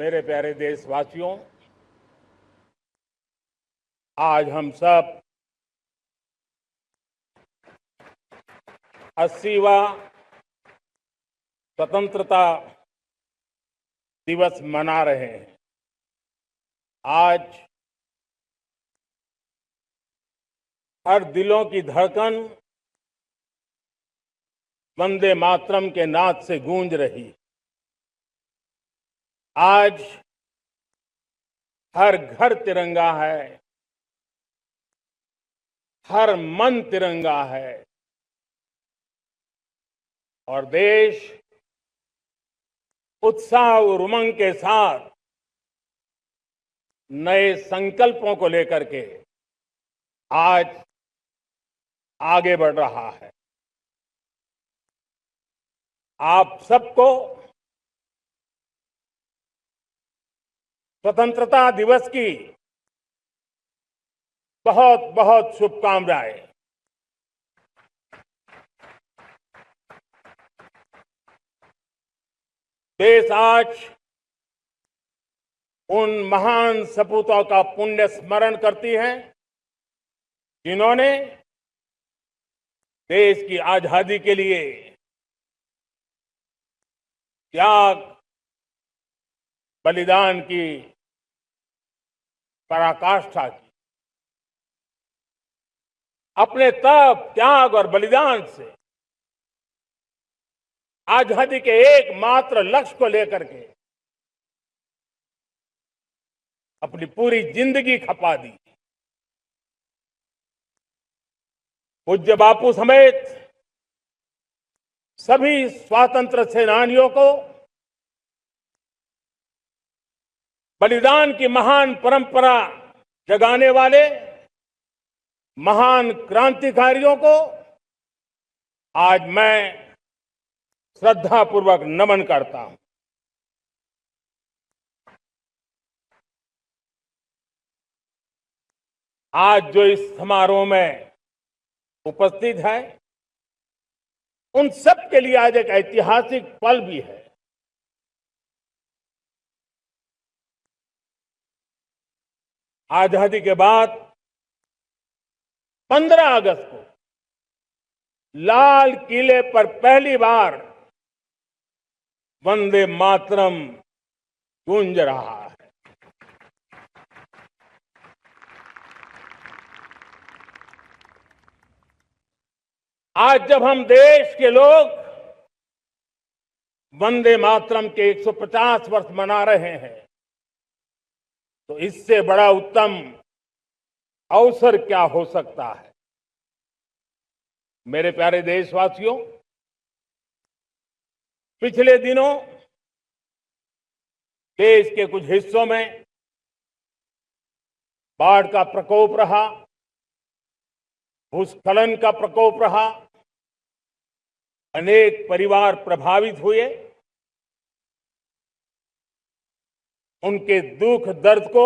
मेरे प्यारे देशवासियों, आज हम सब 80वां स्वतंत्रता दिवस मना रहे हैं। आज हर दिलों की धड़कन वंदे मातरम के नाद से गूंज रही है। आज हर घर तिरंगा है, हर मन तिरंगा है और देश उत्साह और उमंग के साथ नए संकल्पों को लेकर के आज आगे बढ़ रहा है। आप सबको स्वतंत्रता दिवस की बहुत बहुत शुभकामनाएं। देश आज उन महान सपूतों का पुण्य स्मरण करती है जिन्होंने देश की आजादी के लिए त्याग, बलिदान की पराकाष्ठा की। अपने तप, त्याग और बलिदान से आजादी के एकमात्र लक्ष्य को लेकर के अपनी पूरी जिंदगी खपा दी। पूज्य बापू समेत सभी स्वातंत्र्य सेनानियों को बलिदान की महान परंपरा जगाने वाले महान क्रांतिकारियों को आज मैं श्रद्धापूर्वक नमन करता हूं। आज जो इस समारोह में उपस्थित है, उन सब के लिए आज एक ऐतिहासिक पल भी है। आजादी के बाद 15 अगस्त को लाल किले पर पहली बार वंदे मातरम गूंज रहा है। आज जब हम देश के लोग वंदे मातरम के 150 वर्ष मना रहे हैं, तो इससे बड़ा उत्तम अवसर क्या हो सकता है। मेरे प्यारे देशवासियों, पिछले दिनों देश के कुछ हिस्सों में बाढ़ का प्रकोप रहा, भूस्खलन का प्रकोप रहा, अनेक परिवार प्रभावित हुए। उनके दुख दर्द को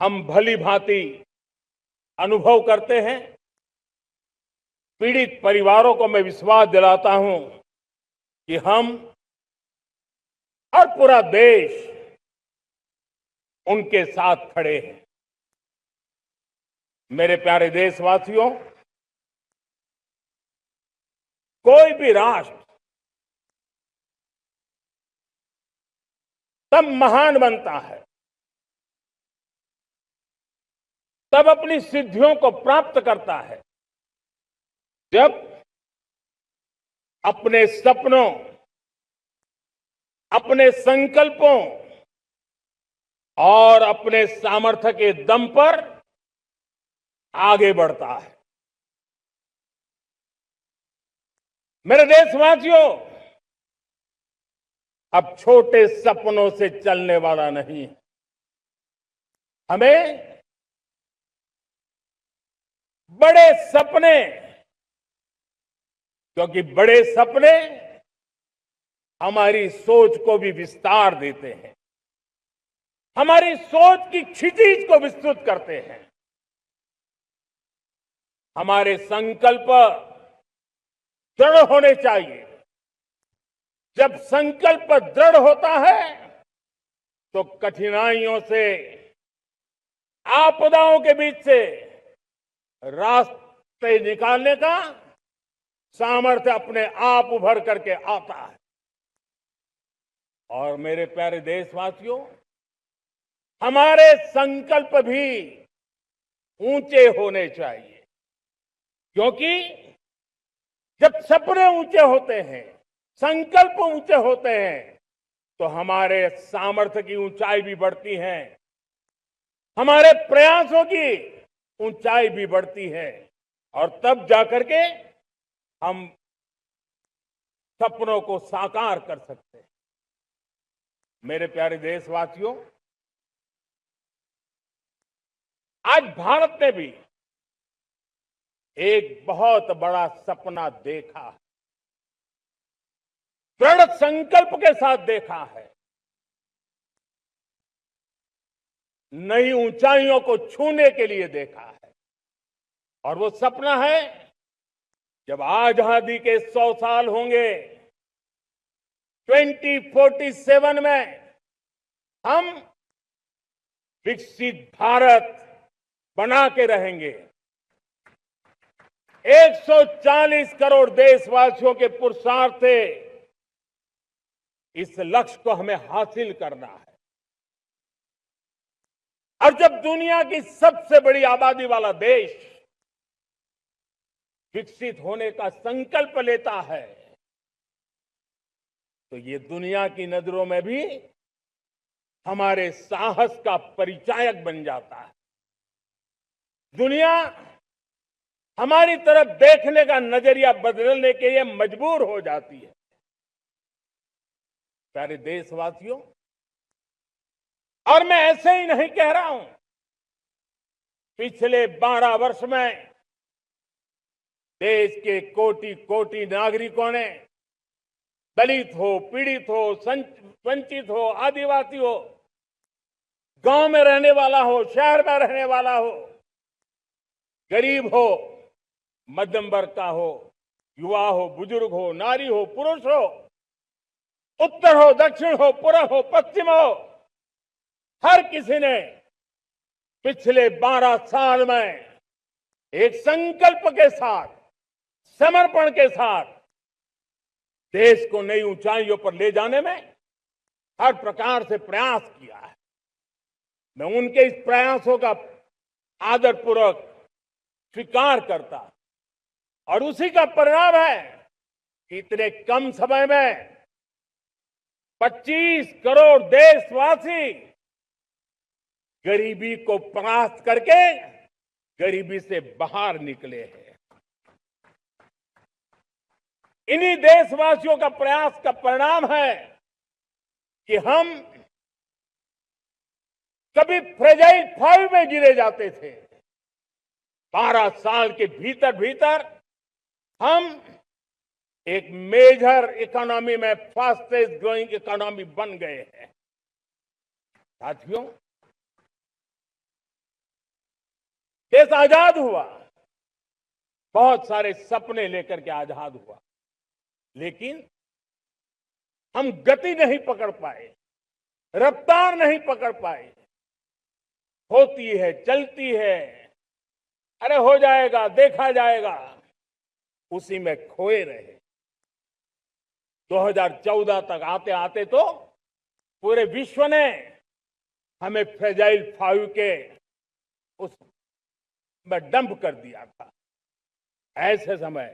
हम भली भांति अनुभव करते हैं। पीड़ित परिवारों को मैं विश्वास दिलाता हूं कि हम और पूरा देश उनके साथ खड़े हैं। मेरे प्यारे देशवासियों, कोई भी राष्ट्र तब महान बनता है, तब अपनी सिद्धियों को प्राप्त करता है, जब अपने सपनों, अपने संकल्पों और अपने सामर्थ्य के दम पर आगे बढ़ता है। मेरे देशवासियों, अब छोटे सपनों से चलने वाला नहीं। हमें बड़े सपने, क्योंकि बड़े सपने हमारी सोच को भी विस्तार देते हैं, हमारी सोच की क्षितिज को विस्तृत करते हैं। हमारे संकल्प दृढ़ होने चाहिए, जब संकल्प दृढ़ होता है तो कठिनाइयों से, आपदाओं के बीच से रास्ते निकालने का सामर्थ्य अपने आप उभर करके आता है। और मेरे प्यारे देशवासियों, हमारे संकल्प भी ऊंचे होने चाहिए, क्योंकि जब सपने ऊंचे होते हैं, संकल्प ऊंचे होते हैं, तो हमारे सामर्थ्य की ऊंचाई भी बढ़ती है, हमारे प्रयासों की ऊंचाई भी बढ़ती है, और तब जाकर के हम सपनों को साकार कर सकते हैं। मेरे प्यारे देशवासियों, आज भारत ने भी एक बहुत बड़ा सपना देखा है, दृढ़ संकल्प के साथ देखा है, नई ऊंचाइयों को छूने के लिए देखा है। और वो सपना है, जब आजादी के 100 साल होंगे, 2047 में हम विकसित भारत बना के रहेंगे। 140 करोड़ देशवासियों के पुरुषार्थ से इस लक्ष्य को हमें हासिल करना है। और जब दुनिया की सबसे बड़ी आबादी वाला देश विकसित होने का संकल्प लेता है, तो ये दुनिया की नजरों में भी हमारे साहस का परिचायक बन जाता है। दुनिया हमारी तरफ देखने का नजरिया बदलने के लिए मजबूर हो जाती है। प्यारे देशवासियों, और मैं ऐसे ही नहीं कह रहा हूं, पिछले 12 वर्ष में देश के कोटि कोटि नागरिकों ने, दलित हो, पीड़ित हो, वंचित हो, आदिवासी हो, गांव में रहने वाला हो, शहर में रहने वाला हो, गरीब हो, मध्यम वर्ग का हो, युवा हो, बुजुर्ग हो, नारी हो, पुरुष हो, उत्तर हो, दक्षिण हो, पूर्व हो, पश्चिम हो, हर किसी ने पिछले 12 साल में एक संकल्प के साथ, समर्पण के साथ देश को नई ऊंचाइयों पर ले जाने में हर प्रकार से प्रयास किया है। मैं उनके इस प्रयासों का आदरपूर्वक स्वीकार करता, और उसी का परिणाम है कि इतने कम समय में 25 करोड़ देशवासी गरीबी को परास्त करके गरीबी से बाहर निकले हैं। इन्हीं देशवासियों का प्रयास का परिणाम है कि हम कभी फ्रेजाइल 5 में गिरे जाते थे, 12 साल के भीतर भीतर हम एक मेजर इकोनॉमी में फास्टेस्ट ग्रोइंग इकोनॉमी बन गए हैं। साथियों, देश आजाद हुआ, बहुत सारे सपने लेकर के आजाद हुआ, लेकिन हम गति नहीं पकड़ पाए, रफ्तार नहीं पकड़ पाए। होती है, चलती है, अरे हो जाएगा, देखा जाएगा, उसी में खोए रहे। 2014 तक आते आते तो पूरे विश्व ने हमें फ्रेजाइल 5 के उस में डंप कर दिया था। ऐसे समय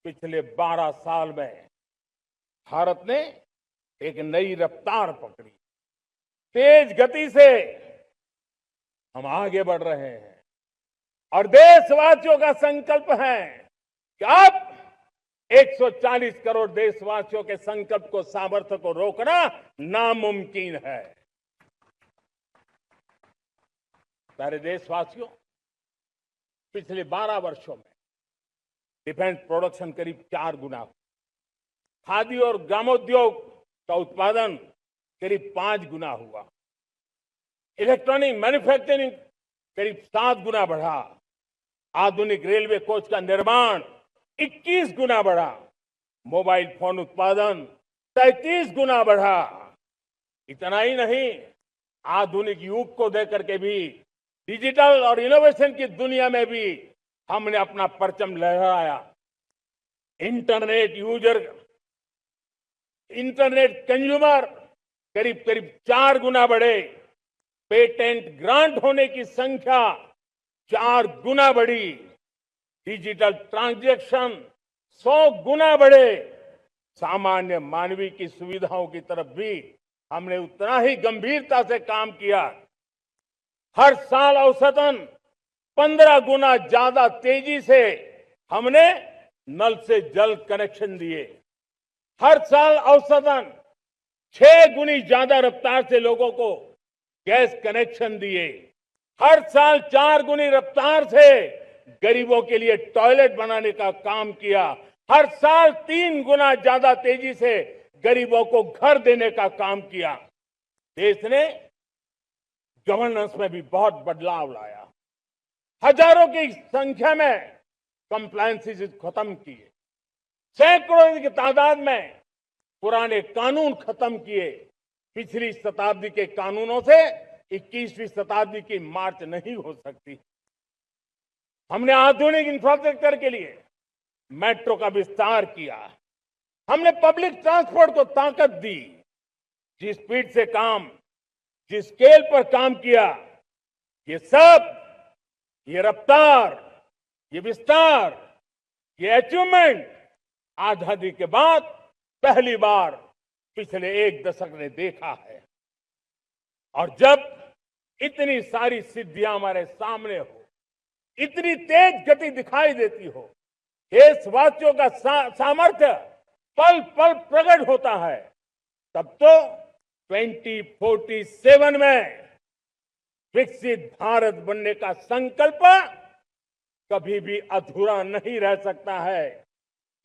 पिछले 12 साल में भारत ने एक नई रफ्तार पकड़ी, तेज गति से हम आगे बढ़ रहे हैं, और देशवासियों का संकल्प है कि अब 140 करोड़ देशवासियों के संकल्प को, सामर्थ्य को रोकना नामुमकिन है। सारे देशवासियों, पिछले 12 वर्षों में डिफेंस प्रोडक्शन करीब 4 गुना हुआ, खादी और ग्रामोद्योग का उत्पादन करीब 5 गुना हुआ, इलेक्ट्रॉनिक मैन्युफैक्चरिंग करीब 7 गुना बढ़ा, आधुनिक रेलवे कोच का निर्माण 21 गुना बढ़ा, मोबाइल फोन उत्पादन 33 गुना बढ़ा। इतना ही नहीं, आधुनिक युग को देकर के भी डिजिटल और इनोवेशन की दुनिया में भी हमने अपना परचम लहराया। इंटरनेट यूजर, इंटरनेट कंज्यूमर करीब करीब 4 गुना बढ़े। पेटेंट ग्रांट होने की संख्या 4 गुना बढ़ी। डिजिटल ट्रांजैक्शन 100 गुना बढ़े। सामान्य मानवीय की सुविधाओं की तरफ भी हमने उतना ही गंभीरता से काम किया। हर साल औसतन 15 गुना ज्यादा तेजी से हमने नल से जल कनेक्शन दिए। हर साल औसतन 6 गुनी ज्यादा रफ्तार से लोगों को गैस कनेक्शन दिए। हर साल 4 गुनी रफ्तार से गरीबों के लिए टॉयलेट बनाने का काम किया। हर साल 3 गुना ज्यादा तेजी से गरीबों को घर देने का काम किया। देश ने गवर्नेंस में भी बहुत बदलाव लाया। हजारों की संख्या में कंप्लायंसेस खत्म किए। सैकड़ों की तादाद में पुराने कानून खत्म किए। पिछली शताब्दी के कानूनों से 21वीं शताब्दी की मार्च नहीं हो सकती। हमने आधुनिक इंफ्रास्ट्रक्चर के लिए मेट्रो का विस्तार किया। हमने पब्लिक ट्रांसपोर्ट को ताकत दी। जिस स्पीड से काम, जिस स्केल पर काम किया, ये सब, ये रफ्तार, ये विस्तार, ये अचीवमेंट आजादी के बाद पहली बार पिछले 1 दशक ने देखा है। और जब इतनी सारी सिद्धियां हमारे सामने हो, इतनी तेज गति दिखाई देती हो, देशवासियों का सामर्थ्य पल पल प्रकट होता है, तब तो 2047 में विकसित भारत बनने का संकल्प कभी भी अधूरा नहीं रह सकता है।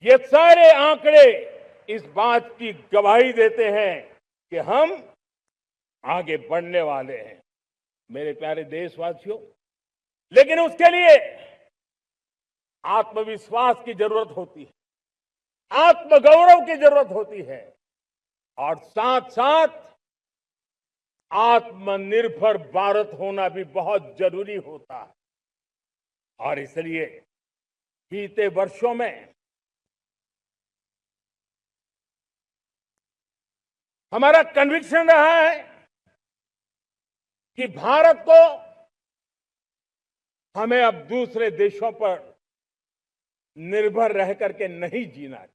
ये सारे आंकड़े इस बात की गवाही देते हैं कि हम आगे बढ़ने वाले हैं। मेरे प्यारे देशवासियों, लेकिन उसके लिए आत्मविश्वास की जरूरत होती है, आत्मगौरव की जरूरत होती है, और साथ साथ आत्मनिर्भर भारत होना भी बहुत जरूरी होता है। और इसलिए बीते वर्षों में हमारा कन्विक्शन रहा है कि भारत को हमें अब दूसरे देशों पर निर्भर रह करके नहीं जीना चाहिए।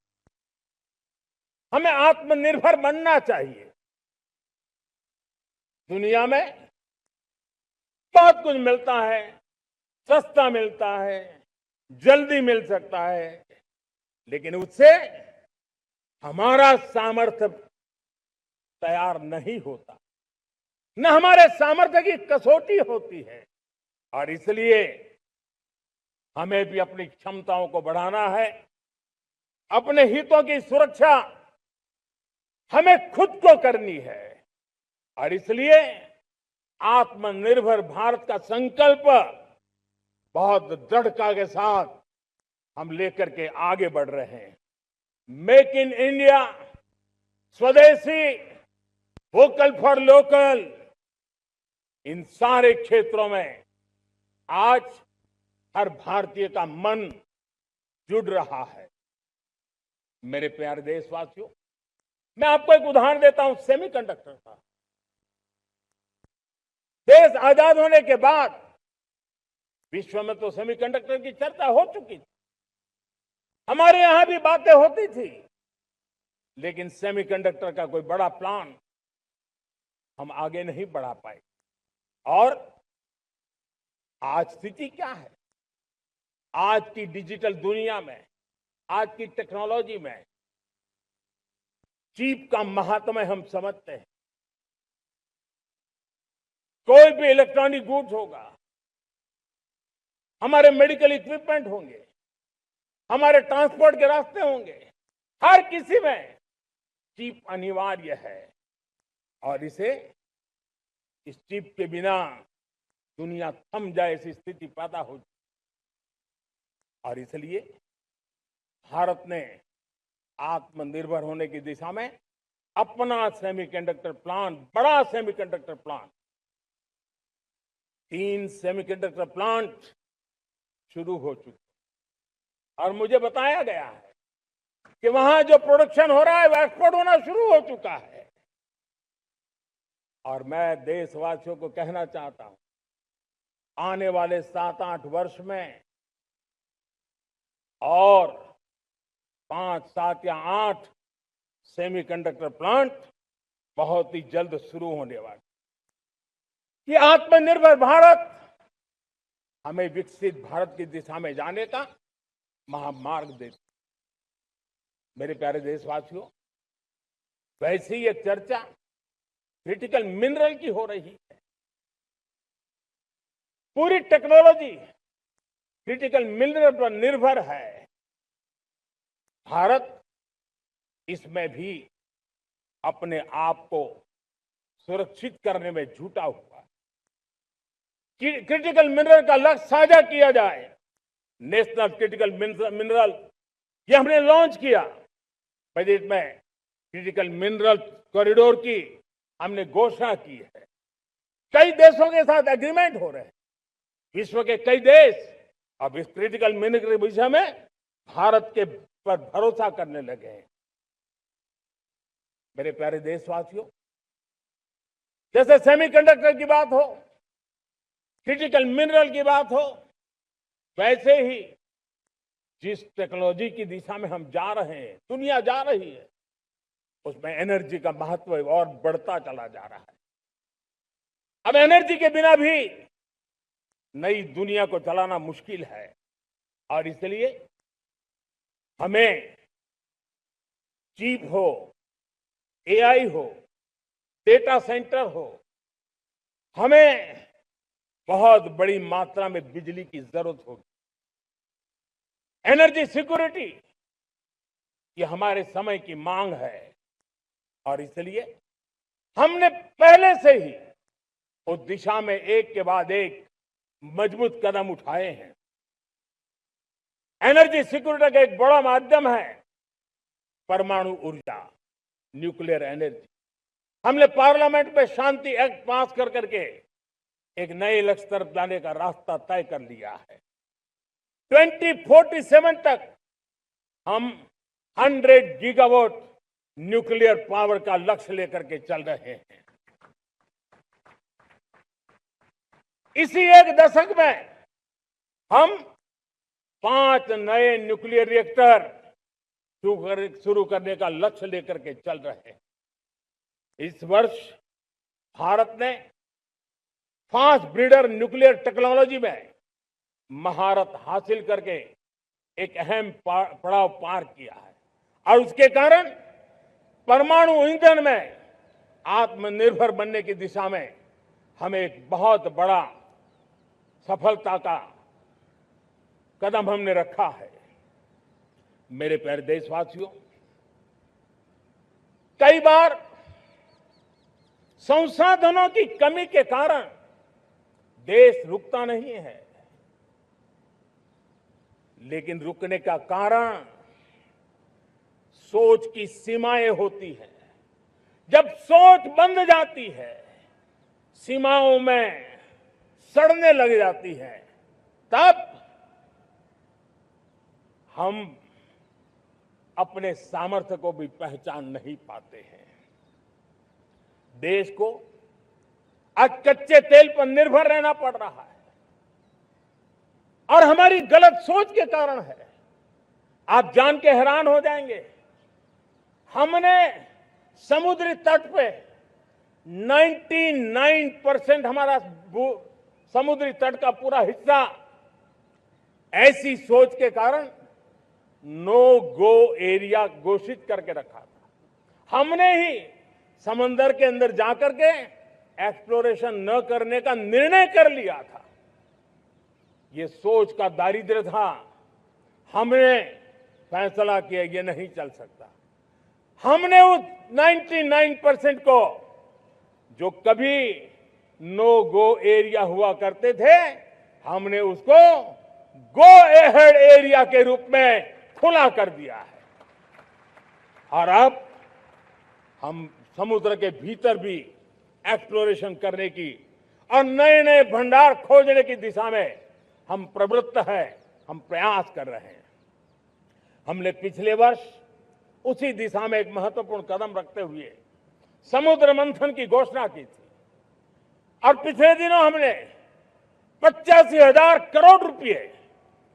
हमें आत्मनिर्भर बनना चाहिए। दुनिया में बहुत कुछ मिलता है, सस्ता मिलता है, जल्दी मिल सकता है, लेकिन उससे हमारा सामर्थ्य तैयार नहीं होता, न हमारे सामर्थ्य की कसौटी होती है। और इसलिए हमें भी अपनी क्षमताओं को बढ़ाना है। अपने हितों की सुरक्षा हमें खुद को करनी है। और इसलिए आत्मनिर्भर भारत का संकल्प बहुत दृढ़ता के साथ हम लेकर के आगे बढ़ रहे हैं। मेक इन इंडिया, स्वदेशी, वोकल फॉर लोकल, इन सारे क्षेत्रों में आज हर भारतीय का मन जुड़ रहा है। मेरे प्यारे देशवासियों, मैं आपको एक उदाहरण देता हूं सेमीकंडक्टर का। देश आजाद होने के बाद विश्व में तो सेमीकंडक्टर की चर्चा हो चुकी थी, हमारे यहां भी बातें होती थी, लेकिन सेमीकंडक्टर का कोई बड़ा प्लान हम आगे नहीं बढ़ा पाए। और आज स्थिति क्या है? आज की डिजिटल दुनिया में, आज की टेक्नोलॉजी में चिप का महात्म्य हम समझते हैं। कोई भी इलेक्ट्रॉनिक गुड्स होगा, हमारे मेडिकल इक्विपमेंट होंगे, हमारे ट्रांसपोर्ट के रास्ते होंगे, हर किसी में चिप अनिवार्य है। और इस चिप के बिना दुनिया थम जाए ऐसी स्थिति पैदा हो। और इसलिए भारत ने आत्मनिर्भर होने की दिशा में अपना सेमीकंडक्टर प्लांट, बड़ा सेमीकंडक्टर प्लांट, 3 सेमीकंडक्टर प्लांट शुरू हो चुके और मुझे बताया गया है कि वहां जो प्रोडक्शन हो रहा है वो एक्सपोर्ट होना शुरू हो चुका है। और मैं देशवासियों को कहना चाहता हूं, आने वाले 7-8 वर्ष में और 5, 7 या 8 सेमीकंडक्टर प्लांट बहुत ही जल्द शुरू होने वाले। ये आत्मनिर्भर भारत हमें विकसित भारत की दिशा में जाने का महामार्ग देती। मेरे प्यारे देशवासियों, वैसे ही एक चर्चा क्रिटिकल मिनरल की हो रही है। पूरी टेक्नोलॉजी क्रिटिकल मिनरल पर निर्भर है। भारत इसमें भी अपने आप को सुरक्षित करने में जुटा हुआ है। क्रिटिकल मिनरल का लक्ष्य साझा किया जाए। नेशनल क्रिटिकल मिनरल ये हमने लॉन्च किया। बजट में क्रिटिकल मिनरल कॉरिडोर की हमने घोषणा की है। कई देशों के साथ एग्रीमेंट हो रहे हैं। विश्व के कई देश अब इस क्रिटिकल मिनरल के विषय में भारत के पर भरोसा करने लगे हैं। मेरे प्यारे देशवासियों, जैसे सेमीकंडक्टर की बात हो, क्रिटिकल मिनरल की बात हो, वैसे ही जिस टेक्नोलॉजी की दिशा में हम जा रहे हैं, दुनिया जा रही है, उसमें एनर्जी का महत्व और बढ़ता चला जा रहा है। अब एनर्जी के बिना भी नई दुनिया को चलाना मुश्किल है और इसलिए हमें चिप हो, एआई हो, डेटा सेंटर हो, हमें बहुत बड़ी मात्रा में बिजली की जरूरत होगी। एनर्जी सिक्योरिटी ये हमारे समय की मांग है और इसलिए हमने पहले से ही उस दिशा में एक के बाद एक मजबूत कदम उठाए हैं। एनर्जी सिक्योरिटी का एक बड़ा माध्यम है परमाणु ऊर्जा, न्यूक्लियर एनर्जी। हमने पार्लियामेंट में शांति एक्ट पास कर करके एक नए लक्ष्य तरफ जाने का रास्ता तय कर लिया है। 2047 तक हम 100 गीगावाट न्यूक्लियर पावर का लक्ष्य लेकर के चल रहे हैं। इसी एक दशक में हम 5 नए न्यूक्लियर रिएक्टर शुरू करने का लक्ष्य लेकर के चल रहे हैं। इस वर्ष भारत ने फास्ट ब्रीडर न्यूक्लियर टेक्नोलॉजी में महारत हासिल करके एक अहम पड़ाव पार किया है और उसके कारण परमाणु ईंधन में आत्मनिर्भर बनने की दिशा में हमें एक बहुत बड़ा सफलता का कदम हमने रखा है। मेरे प्यारे देशवासियों, कई बार संसाधनों की कमी के कारण देश रुकता नहीं है, लेकिन रुकने का कारण सोच की सीमाएं होती हैं। जब सोच बंद जाती है, सीमाओं में सड़ने लग जाती है, तब हम अपने सामर्थ्य को भी पहचान नहीं पाते हैं। देश को आज कच्चे तेल पर निर्भर रहना पड़ रहा है और हमारी गलत सोच के कारण है। आप जान के हैरान हो जाएंगे, हमने समुद्री तट पे 99% हमारा समुद्री तट का पूरा हिस्सा ऐसी सोच के कारण नो गो एरिया घोषित करके रखा था। हमने ही समंदर के अंदर जाकर के एक्सप्लोरेशन न करने का निर्णय कर लिया था। ये सोच का दारिद्र्य था। हमने फैसला किया ये नहीं चल सकता। हमने उस 99% को, जो कभी नो गो एरिया हुआ करते थे, हमने उसको गो एहेड एरिया के रूप में खुला कर दिया है। और अब हम समुद्र के भीतर भी एक्सप्लोरेशन करने की और नए नए भंडार खोजने की दिशा में हम प्रवृत्त हैं, हम प्रयास कर रहे हैं। हमने पिछले वर्ष उसी दिशा में एक महत्वपूर्ण कदम रखते हुए समुद्र मंथन की घोषणा की थी और पिछले दिनों हमने 85,000 करोड़ रुपए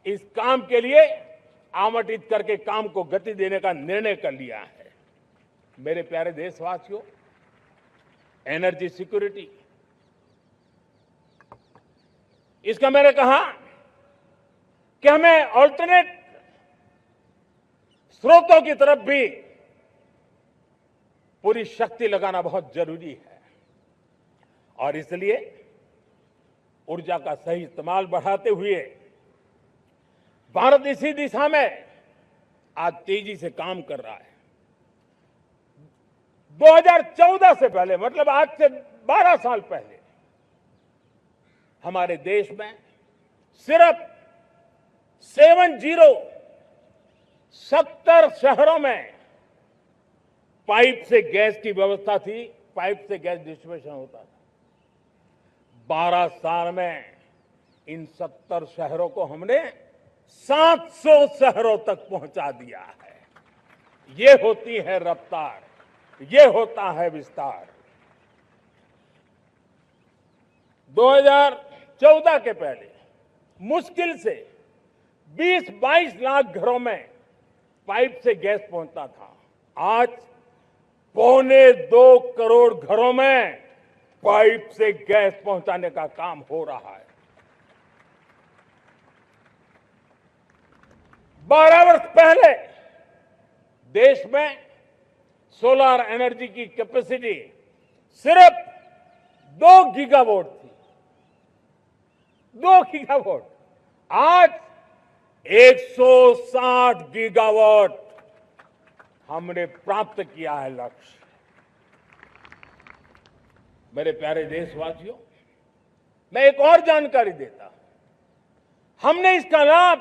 इस काम के लिए आवंटित करके काम को गति देने का निर्णय कर लिया है। मेरे प्यारे देशवासियों, एनर्जी सिक्योरिटी, इसका मैंने कहा कि हमें ऑल्टरनेट स्रोतों की तरफ भी पूरी शक्ति लगाना बहुत जरूरी है और इसलिए ऊर्जा का सही इस्तेमाल बढ़ाते हुए भारत इसी दिशा में आज तेजी से काम कर रहा है। 2014 से पहले, मतलब आज से 12 साल पहले, हमारे देश में सिर्फ 70 शहरों में पाइप से गैस की व्यवस्था थी, पाइप से गैस डिस्ट्रीब्यूशन होता था। 12 साल में इन 70 शहरों को हमने 700 शहरों तक पहुंचा दिया है। ये होती है रफ्तार, ये होता है विस्तार। 2014 के पहले मुश्किल से 20-22 लाख घरों में पाइप से गैस पहुंचता था। आज 1.25 करोड़ घरों में पाइप से गैस पहुंचाने का काम हो रहा है। 12 वर्ष पहले देश में सोलर एनर्जी की कैपेसिटी सिर्फ 2 गीगावाट थी। 2 गीगावाट, आज 160 गीगावाट हमने प्राप्त किया है लक्ष्य। मेरे प्यारे देशवासियों, मैं एक और जानकारी देता हूं। हमने इसका लाभ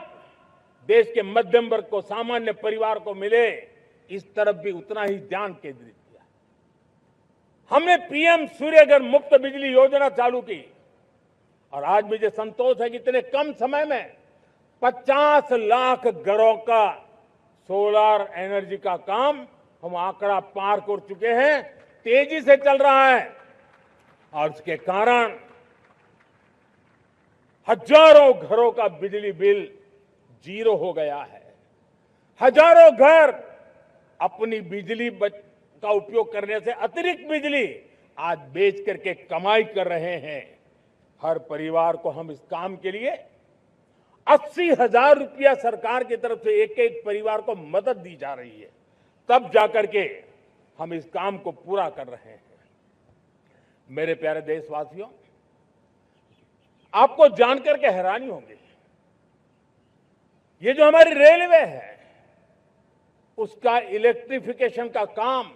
देश के मध्यम वर्ग को, सामान्य परिवार को मिले, इस तरफ भी उतना ही ध्यान केंद्रित किया। हमने पीएम सूर्यघर मुफ्त बिजली योजना चालू की और आज मुझे संतोष है कि इतने कम समय में 50 लाख घरों का सोलर एनर्जी का काम हम आंकड़ा पार कर चुके हैं। तेजी से चल रहा है और इसके कारण हजारों घरों का बिजली बिल 0 हो गया है। हजारों घर अपनी बिजली का उपयोग करने से अतिरिक्त बिजली आज बेच करके कमाई कर रहे हैं। हर परिवार को हम इस काम के लिए 80,000 रुपया सरकार की तरफ से एक एक परिवार को मदद दी जा रही है, तब जाकर के हम इस काम को पूरा कर रहे हैं। मेरे प्यारे देशवासियों, आपको जानकर के हैरानी होगी, ये जो हमारी रेलवे है उसका इलेक्ट्रिफिकेशन का काम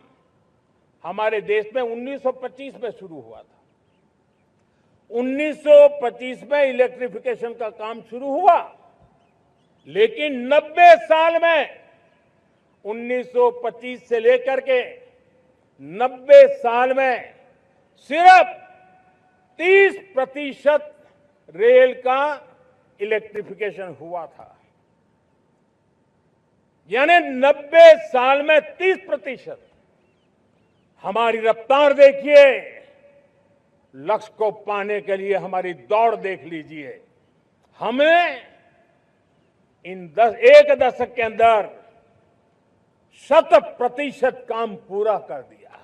हमारे देश में 1925 में शुरू हुआ था। 1925 में इलेक्ट्रिफिकेशन का काम शुरू हुआ, लेकिन 90 साल में 1925 से लेकर के 90 साल में सिर्फ 30% रेल का इलेक्ट्रिफिकेशन हुआ था। यानी 90 साल में 30%। हमारी रफ्तार देखिए, लक्ष्य को पाने के लिए हमारी दौड़ देख लीजिए। हमने एक दशक के अंदर 100% काम पूरा कर दिया।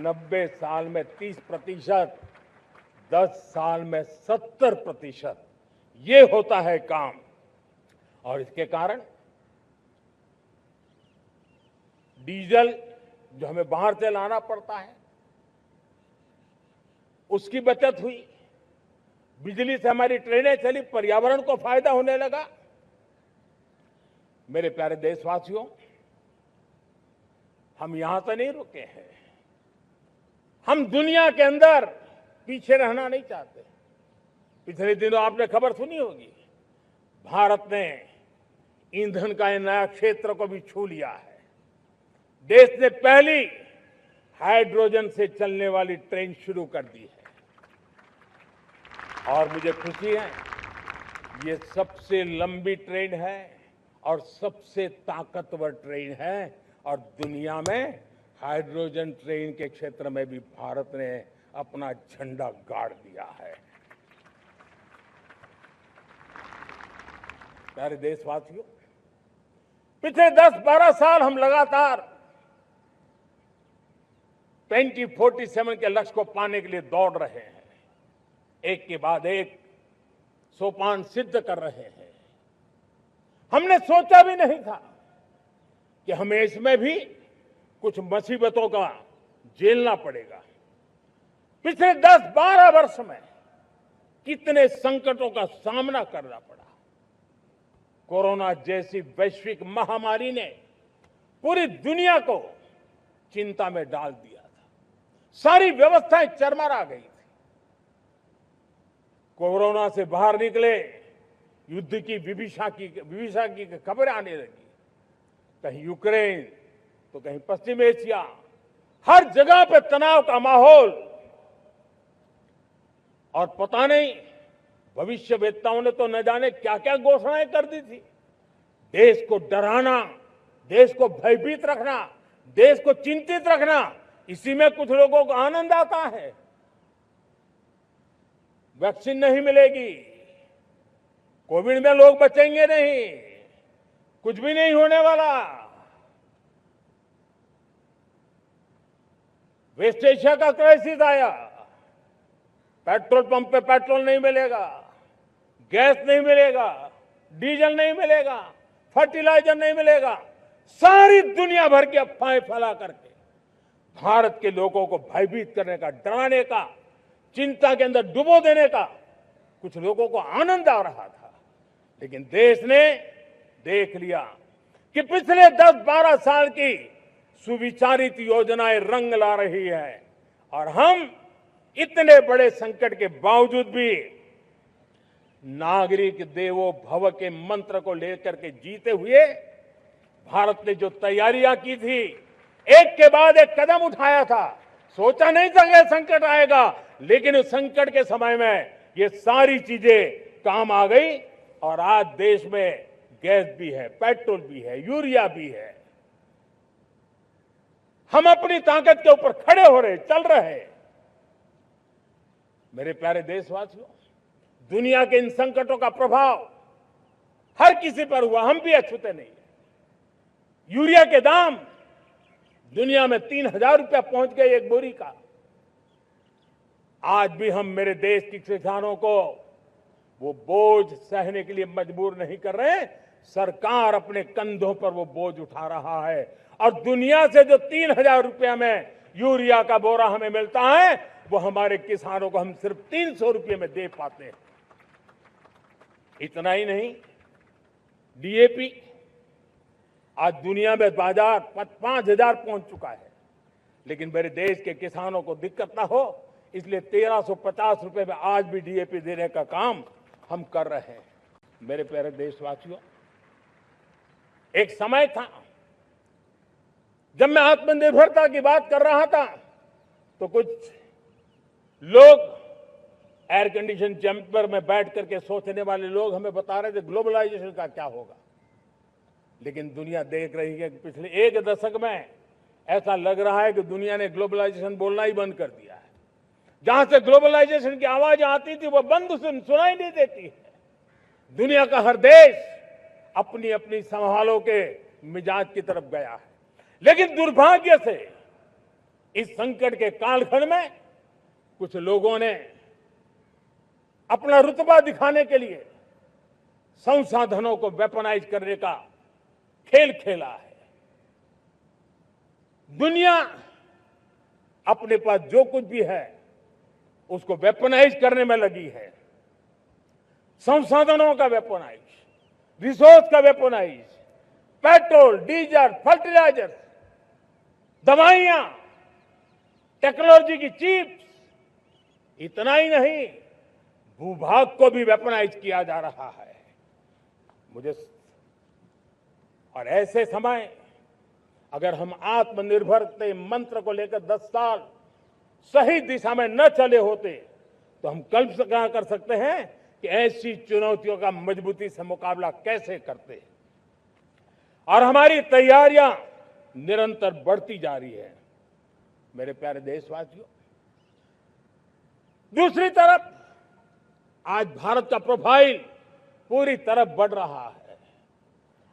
90 साल में 30%, 10 साल में 70%, ये होता है काम। और इसके कारण डीजल जो हमें बाहर से लाना पड़ता है उसकी बचत हुई, बिजली से हमारी ट्रेनें चली, पर्यावरण को फायदा होने लगा। मेरे प्यारे देशवासियों, हम यहां से नहीं रुके हैं, हम दुनिया के अंदर पीछे रहना नहीं चाहते। पिछले दिनों आपने खबर सुनी होगी, भारत ने ईंधन का नया क्षेत्र को भी छू लिया है। देश ने पहली हाइड्रोजन से चलने वाली ट्रेन शुरू कर दी है और मुझे खुशी है, ये सबसे लंबी ट्रेन है और सबसे ताकतवर ट्रेन है और दुनिया में हाइड्रोजन ट्रेन के क्षेत्र में भी भारत ने अपना झंडा गाड़ दिया है। प्यारे देशवासियों, पिछले 10-12 साल हम लगातार 2047 के लक्ष्य को पाने के लिए दौड़ रहे हैं, एक के बाद एक सोपान सिद्ध कर रहे हैं। हमने सोचा भी नहीं था कि हमें इसमें भी कुछ मुसीबतों का झेलना पड़ेगा। पिछले 10-12 वर्ष में कितने संकटों का सामना करना पड़ा। कोरोना जैसी वैश्विक महामारी ने पूरी दुनिया को चिंता में डाल दिया था, सारी व्यवस्थाएं चरमरा गई थी। कोरोना से बाहर निकले, युद्ध की विभीषा की खबरें आने लगी, कहीं यूक्रेन तो कहीं पश्चिम एशिया, हर जगह पे तनाव का माहौल। और पता नहीं भविष्यवेत्ताओं ने तो न जाने क्या क्या घोषणाएं कर दी थी। देश को डराना, देश को भयभीत रखना, देश को चिंतित रखना, इसी में कुछ लोगों को आनंद आता है। वैक्सीन नहीं मिलेगी, कोविड में लोग बचेंगे नहीं, कुछ भी नहीं होने वाला। वेस्ट एशिया का क्राइसिस आया, पेट्रोल पंप पे पेट्रोल नहीं मिलेगा, गैस नहीं मिलेगा, डीजल नहीं मिलेगा, फर्टिलाइजर नहीं मिलेगा। सारी दुनिया भर की अफवाहें फैला करके भारत के लोगों को भयभीत करने का, डराने का, चिंता के अंदर डुबो देने का कुछ लोगों को आनंद आ रहा था। लेकिन देश ने देख लिया कि पिछले 10-12 साल की सुविचारित योजनाएं रंग ला रही है और हम इतने बड़े संकट के बावजूद भी नागरिक देवो भव के मंत्र को लेकर के जीते हुए भारत ने जो तैयारियां की थी, एक के बाद एक कदम उठाया था। सोचा नहीं था कि संकट आएगा, लेकिन उस संकट के समय में ये सारी चीजें काम आ गई और आज देश में गैस भी है, पेट्रोल भी है, यूरिया भी है। हम अपनी ताकत के ऊपर खड़े हो रहे, चल रहे। मेरे प्यारे देशवासियों, दुनिया के इन संकटों का प्रभाव हर किसी पर हुआ, हम भी अछूते नहीं। यूरिया के दाम दुनिया में 3,000 रुपया पहुंच गए एक बोरी का। आज भी हम मेरे देश के किसानों को वो बोझ सहने के लिए मजबूर नहीं कर रहे। सरकार अपने कंधों पर वो बोझ उठा रहा है और दुनिया से जो 3,000 रुपया में यूरिया का बोरा हमें मिलता है, वो हमारे किसानों को हम सिर्फ 300 रुपये में दे पाते हैं। इतना ही नहीं, डीएपी आज दुनिया में बाजार 5,000 पहुंच चुका है, लेकिन मेरे देश के किसानों को दिक्कत ना हो, इसलिए 1,350 रुपये में आज भी डीएपी देने का काम हम कर रहे हैं। मेरे प्यारे देशवासियों, एक समय था जब मैं आत्मनिर्भरता की बात कर रहा था तो कुछ लोग एयर कंडीशन चैम्बर में बैठ करके सोचने वाले लोग हमें बता रहे थे ग्लोबलाइजेशन का क्या होगा। लेकिन दुनिया देख रही है कि पिछले एक दशक में ऐसा लग रहा है कि दुनिया ने ग्लोबलाइजेशन बोलना ही बंद कर दिया है। जहां से ग्लोबलाइजेशन की आवाज आती थी वो बंद सुनाई नहीं देती है। दुनिया का हर देश अपनी अपनी संभालों के मिजाज की तरफ गया है। लेकिन दुर्भाग्य से इस संकट के कालखंड में कुछ लोगों ने अपना रुतबा दिखाने के लिए संसाधनों को वेपनाइज करने का खेल खेला है। दुनिया अपने पास जो कुछ भी है उसको वेपनाइज करने में लगी है। संसाधनों का वेपनाइज, रिसोर्स का वेपनाइज, पेट्रोल, डीजल, फर्टिलाइजर, दवाइयां, टेक्नोलॉजी की चिप्स, इतना ही नहीं, भूभाग को भी वेपनाइज किया जा रहा है। मुझे और ऐसे समय अगर हम आत्मनिर्भरता मंत्र को लेकर 10 साल सही दिशा में न चले होते तो हम कल्पना कर सकते हैं कि ऐसी चुनौतियों का मजबूती से मुकाबला कैसे करते। और हमारी तैयारियां निरंतर बढ़ती जा रही है। मेरे प्यारे देशवासियों, दूसरी तरफ आज भारत का प्रोफाइल पूरी तरफ बढ़ रहा है।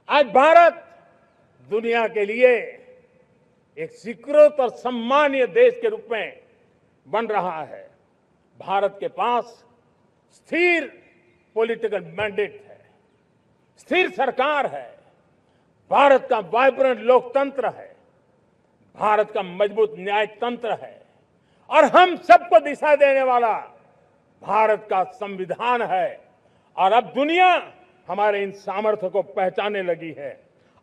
आज भारत दुनिया के लिए एक स्वीकृत और सम्मानीय देश के रूप में बन रहा है। भारत के पास स्थिर पॉलिटिकल मैंडेट है, स्थिर सरकार है, भारत का वाइब्रेंट लोकतंत्र है, भारत का मजबूत न्याय तंत्र है और हम सबको दिशा देने वाला भारत का संविधान है। और अब दुनिया हमारे इन सामर्थ्य को पहचानने लगी है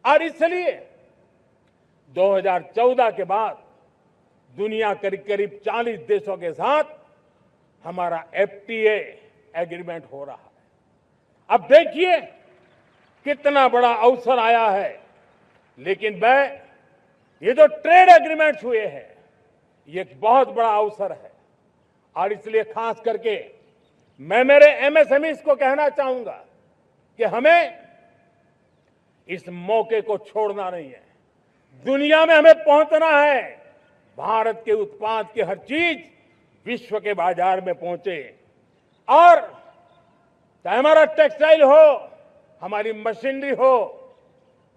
और इसलिए 2014 के बाद दुनिया करीब करीब 40 देशों के साथ हमारा FTA एग्रीमेंट हो रहा है। अब देखिए कितना बड़ा अवसर आया है। लेकिन ये जो ट्रेड एग्रीमेंट्स हुए हैं, ये एक बहुत बड़ा अवसर है और इसलिए खास करके मैं मेरे MSMEs को कहना चाहूंगा कि हमें इस मौके को छोड़ना नहीं है। दुनिया में हमें पहुंचना है। भारत के उत्पाद की हर चीज विश्व के बाजार में पहुंचे और चाहे हमारा टेक्सटाइल हो, हमारी मशीनरी हो,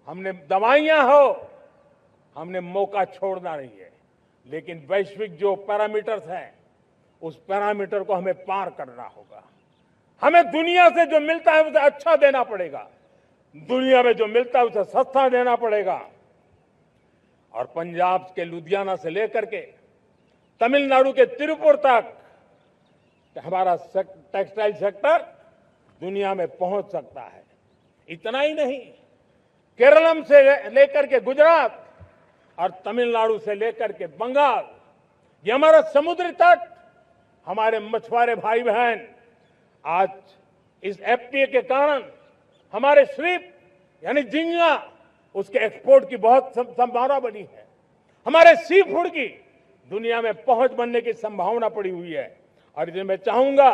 हमने दवाइयां हो, हमने मौका छोड़ना नहीं है। लेकिन वैश्विक जो पैरामीटर्स हैं, उस पैरामीटर को हमें पार करना होगा। हमें दुनिया से जो मिलता है उसे अच्छा देना पड़ेगा, दुनिया में जो मिलता है उसे सस्ता देना पड़ेगा। और पंजाब के लुधियाना से लेकर के तमिलनाडु के तिरुपुर तक हमारा टेक्सटाइल सेक्टर दुनिया में पहुंच सकता है। इतना ही नहीं, केरलम से लेकर के गुजरात और तमिलनाडु से लेकर के बंगाल, ये हमारा समुद्री तट, हमारे मछुआरे भाई बहन आज इस FTA के कारण हमारे श्रिप यानी झींगा, उसके एक्सपोर्ट की बहुत संभावना बनी है। हमारे सी फूड की दुनिया में पहुंच बनने की संभावना पड़ी हुई है। और इसलिए मैं चाहूंगा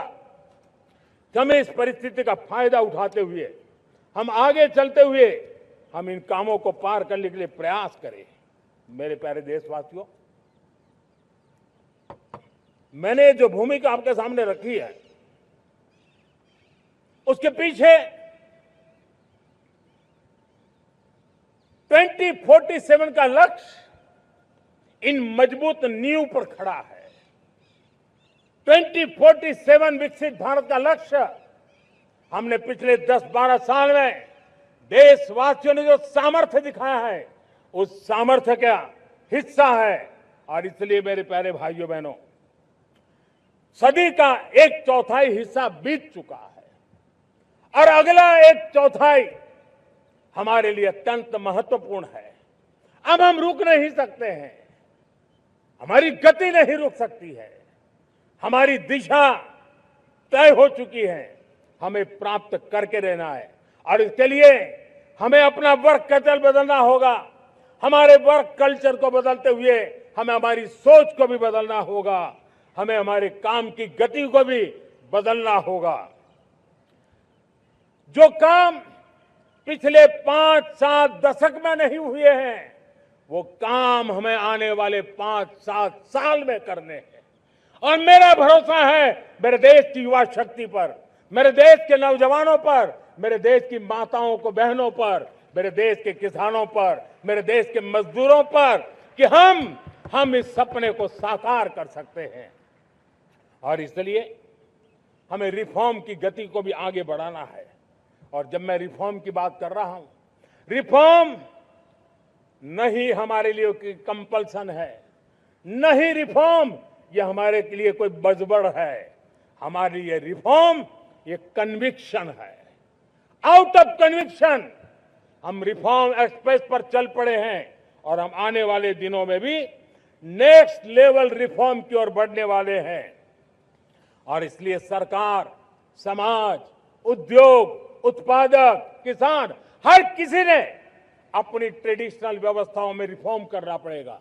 कि हमें इस परिस्थिति का फायदा उठाते हुए, हम आगे चलते हुए, हम इन कामों को पार करने के लिए प्रयास करें। मेरे प्यारे देशवासियों, मैंने जो भूमिका आपके सामने रखी है, उसके पीछे 2047 का लक्ष्य इन मजबूत नींव पर खड़ा है। 2047 विकसित भारत का लक्ष्य हमने पिछले 10-12 साल में देशवासियों ने जो सामर्थ्य दिखाया है, उस सामर्थ्य का हिस्सा है। और इसलिए मेरे प्यारे भाइयों बहनों, सदी का 1/4 हिस्सा बीत चुका है और अगला 1/4 हमारे लिए अत्यंत महत्वपूर्ण है। अब हम रुक नहीं सकते हैं, हमारी गति नहीं रुक सकती है, हमारी दिशा तय हो चुकी है, हमें प्राप्त करके रहना है। और इसके लिए हमें अपना वर्क कल्चर बदलना होगा। हमारे वर्क कल्चर को बदलते हुए हमें हमारी सोच को भी बदलना होगा, हमें हमारे काम की गति को भी बदलना होगा। जो काम पिछले 5-7 दशक में नहीं हुए हैं, वो काम हमें आने वाले 5-7 साल में करने हैं। और मेरा भरोसा है मेरे देश की युवा शक्ति पर, मेरे देश के नौजवानों पर, मेरे देश की माताओं को बहनों पर, मेरे देश के किसानों पर, मेरे देश के मजदूरों पर कि हम इस सपने को साकार कर सकते हैं। और इसलिए हमें रिफॉर्म की गति को भी आगे बढ़ाना है। और जब मैं रिफॉर्म की बात कर रहा हूं, रिफॉर्म नहीं हमारे लिए कोई कंपल्सन है, नहीं रिफॉर्म ये हमारे के लिए कोई बजबड़ है। हमारे लिए रिफॉर्म ये कन्विक्शन है। आउट ऑफ कन्विक्शन हम रिफॉर्म एक्सप्रेस पर चल पड़े हैं और हम आने वाले दिनों में भी नेक्स्ट लेवल रिफॉर्म की ओर बढ़ने वाले हैं। और इसलिए सरकार, समाज, उद्योग, उत्पादक, किसान, हर किसी ने अपनी ट्रेडिशनल व्यवस्थाओं में रिफॉर्म करना पड़ेगा,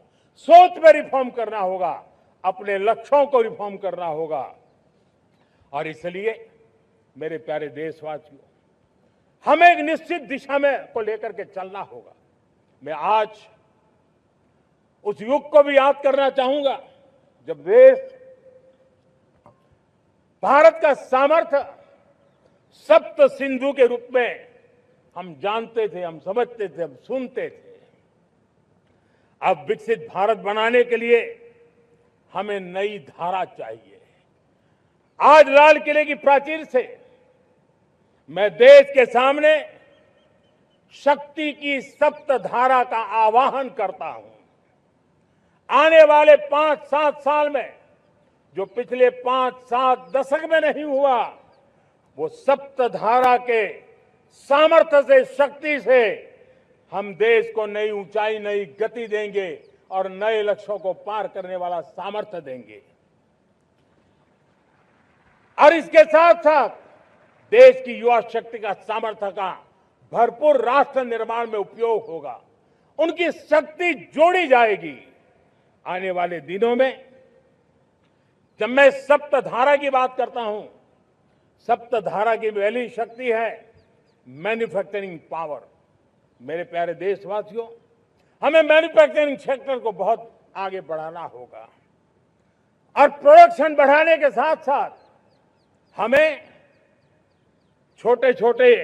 सोच में रिफॉर्म करना होगा, अपने लक्ष्यों को रिफॉर्म करना होगा। और इसलिए मेरे प्यारे देशवासियों, हमें एक निश्चित दिशा में को लेकर के चलना होगा। मैं आज उस युग को भी याद करना चाहूंगा जब देश भारत का सामर्थ्य सप्त सिंधु के रूप में हम जानते थे, हम समझते थे, हम सुनते थे। अब विकसित भारत बनाने के लिए हमें नई धारा चाहिए। आज लाल किले की प्राचीर से मैं देश के सामने शक्ति की सप्त धारा का आवाहन करता हूं। आने वाले 5-7 साल में जो पिछले 5-7 दशक में नहीं हुआ, वो सप्त धारा के सामर्थ्य से, शक्ति से हम देश को नई ऊंचाई, नई गति देंगे और नए लक्ष्यों को पार करने वाला सामर्थ्य देंगे। और इसके साथ साथ देश की युवा शक्ति का सामर्थ्य का भरपूर राष्ट्र निर्माण में उपयोग होगा, उनकी शक्ति जोड़ी जाएगी। आने वाले दिनों में जब मैं सप्तधारा की बात करता हूं, सप्तधारा की पहली शक्ति है मैन्युफैक्चरिंग पावर। मेरे प्यारे देशवासियों, हमें मैन्युफैक्चरिंग सेक्टर को बहुत आगे बढ़ाना होगा और प्रोडक्शन बढ़ाने के साथ साथ हमें छोटे छोटे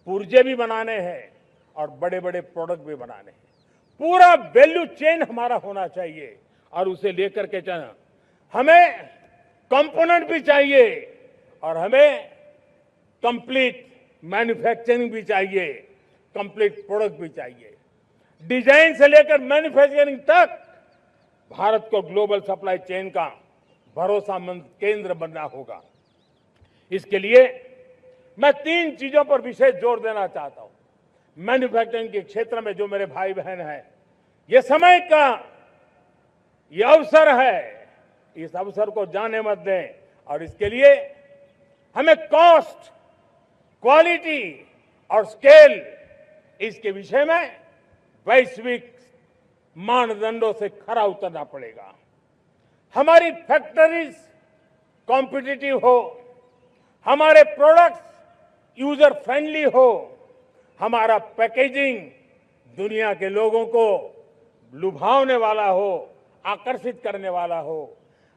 पुर्जे भी बनाने हैं और बड़े बड़े प्रोडक्ट भी बनाने हैं। पूरा वैल्यू चेन हमारा होना चाहिए और उसे लेकर के चलना। हमें कंपोनेंट भी चाहिए और हमें कंप्लीट मैन्युफैक्चरिंग भी चाहिए, कंप्लीट प्रोडक्ट भी चाहिए। डिजाइन से लेकर मैन्युफैक्चरिंग तक भारत को ग्लोबल सप्लाई चेन का भरोसामंद केंद्र बनना होगा। इसके लिए मैं 3 चीजों पर विशेष जोर देना चाहता हूं। मैन्युफैक्चरिंग के क्षेत्र में जो मेरे भाई बहन हैं, ये समय का ये अवसर है, इस अवसर को जाने मत दें। और इसके लिए हमें कॉस्ट, क्वालिटी और स्केल, इसके विषय में वैश्विक मानदंडों से खरा उतरना पड़ेगा। हमारी फैक्ट्रीज कॉम्पिटिटिव हो, हमारे प्रोडक्ट्स यूजर फ्रेंडली हो, हमारा पैकेजिंग दुनिया के लोगों को लुभावने वाला हो, आकर्षित करने वाला हो,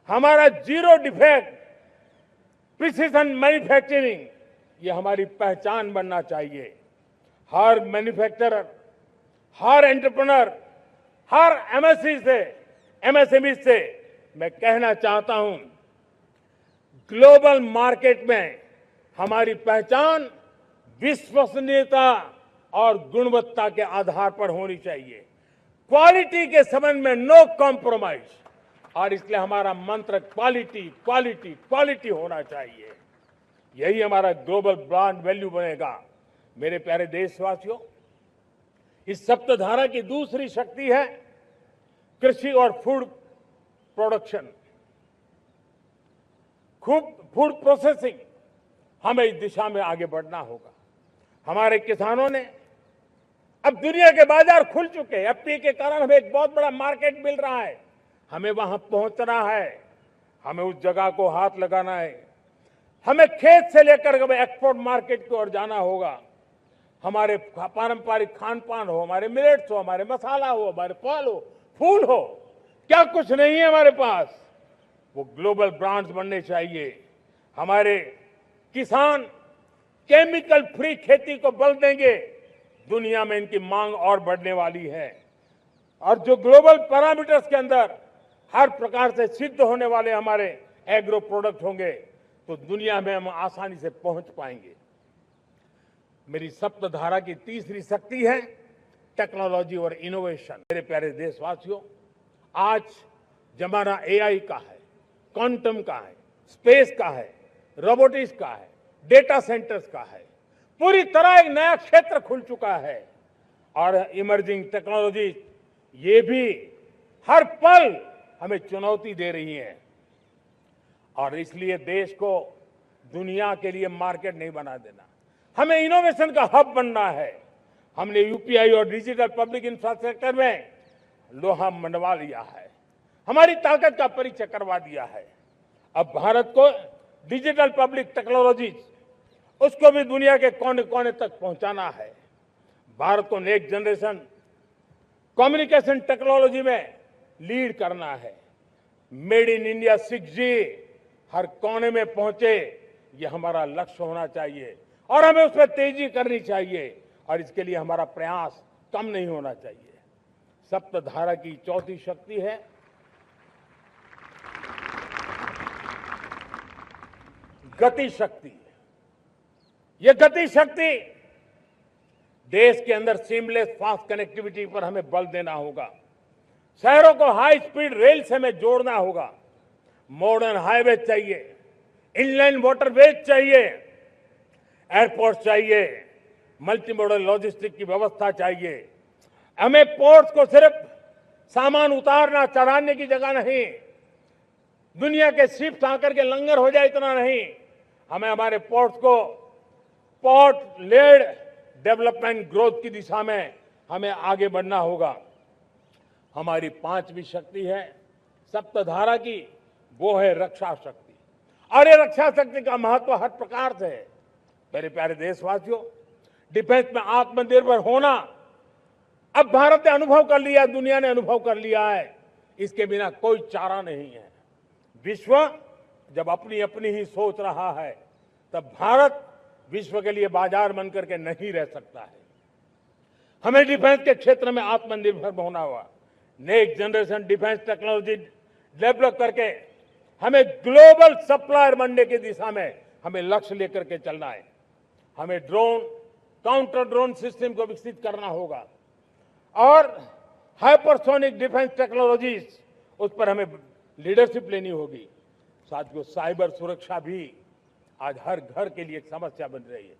हमारा जीरो डिफेक्ट प्रिसिजन मैन्युफैक्चरिंग, ये हमारी पहचान बनना चाहिए। हर मैन्युफैक्चरर, हर एंटरप्रेन्योर, हर एमएसएमई से मैं कहना चाहता हूं, ग्लोबल मार्केट में हमारी पहचान विश्वसनीयता और गुणवत्ता के आधार पर होनी चाहिए। क्वालिटी के संबंध में नो कॉम्प्रोमाइज, और इसलिए हमारा मंत्र क्वालिटी, क्वालिटी, क्वालिटी होना चाहिए। यही हमारा ग्लोबल ब्रांड वैल्यू बनेगा। मेरे प्यारे देशवासियों, इस सप्तधारा की दूसरी शक्ति है कृषि और फूड प्रोडक्शन, फूड प्रोसेसिंग। हमें इस दिशा में आगे बढ़ना होगा। हमारे किसानों ने, अब दुनिया के बाजार खुल चुके हैं, एफपीए के कारण हमें एक बहुत बड़ा मार्केट मिल रहा है। हमें वहां पहुंचना है, हमें उस जगह को हाथ लगाना है। हमें खेत से लेकर एक्सपोर्ट मार्केट की ओर जाना होगा। हमारे पारंपरिक खान पान हो, हमारे मिलेट्स हो, हमारे मसाला हो, हमारे फल हो, फूल हो, क्या कुछ नहीं है हमारे पास, वो ग्लोबल ब्रांड्स बनने चाहिए। हमारे किसान केमिकल फ्री खेती को बल देंगे, दुनिया में इनकी मांग और बढ़ने वाली है। और जो ग्लोबल पैरामीटर्स के अंदर हर प्रकार से सिद्ध होने वाले हमारे एग्रो प्रोडक्ट होंगे, तो दुनिया में हम आसानी से पहुंच पाएंगे। मेरी सप्तधारा की तीसरी शक्ति है टेक्नोलॉजी और इनोवेशन। मेरे प्यारे देशवासियों, आज जमाना एआई का है, क्वांटम का है, स्पेस का है, रोबोटिक्स का है, डेटा सेंटर्स का है। पूरी तरह एक नया क्षेत्र खुल चुका है और इमर्जिंग टेक्नोलॉजी ये भी हर पल हमें चुनौती दे रही हैं। और इसलिए देश को दुनिया के लिए मार्केट नहीं बना देना, हमें इनोवेशन का हब बनना है। हमने यूपीआई और डिजिटल पब्लिक इंफ्रास्ट्रक्चर में लोहा मनवा लिया है, हमारी ताकत का परिचय करवा दिया है। अब भारत को डिजिटल पब्लिक टेक्नोलॉजीज उसको भी दुनिया के कोने कोने तक पहुंचाना है। भारत को नेक्स्ट जनरेशन कम्युनिकेशन टेक्नोलॉजी में लीड करना है। मेड इन इंडिया 6G हर कोने में पहुंचे, ये हमारा लक्ष्य होना चाहिए और हमें उसमें तेजी करनी चाहिए और इसके लिए हमारा प्रयास कम नहीं होना चाहिए। सप्तधारा की चौथी शक्ति है गति शक्ति। ये गति शक्ति देश के अंदर सीमलेस फास्ट कनेक्टिविटी पर हमें बल देना होगा। शहरों को हाई स्पीड रेल से हमें जोड़ना होगा। मॉडर्न हाईवे चाहिए, इनलैंड वाटरवेज चाहिए, एयरपोर्ट चाहिए, मल्टी मॉडल लॉजिस्टिक की व्यवस्था चाहिए। हमें पोर्ट्स को सिर्फ सामान उतारना चढ़ाने की जगह नहीं, दुनिया के शिप्स आकर के लंगर हो जाए इतना नहीं, हमें हमारे पोर्ट्स को पोर्ट लेड डेवलपमेंट ग्रोथ की दिशा में हमें आगे बढ़ना होगा। हमारी पांचवी शक्ति है सप्तधारा की, वो है रक्षा शक्ति। और ये रक्षा शक्ति का महत्व हर प्रकार से है। मेरे प्यारे देशवासियों, डिफेंस में आत्मनिर्भर होना अब भारत ने अनुभव कर लिया, दुनिया ने अनुभव कर लिया है, इसके बिना कोई चारा नहीं है। विश्व जब अपनी अपनी ही सोच रहा है, तब भारत विश्व के लिए बाजार बन करके नहीं रह सकता है। हमें डिफेंस के क्षेत्र में आत्मनिर्भर होना होगा। Next generation defence technology develop करके हमें ग्लोबल सप्लायर बनने की दिशा में हमें लक्ष्य लेकर के चलना है। हमें ड्रोन, काउंटर ड्रोन सिस्टम को विकसित करना होगा और हाइपरसोनिक डिफेंस टेक्नोलॉजीज, उस पर हमें लीडरशिप लेनी होगी। साथियों, साइबर सुरक्षा भी आज हर घर के लिए एक समस्या बन रही है।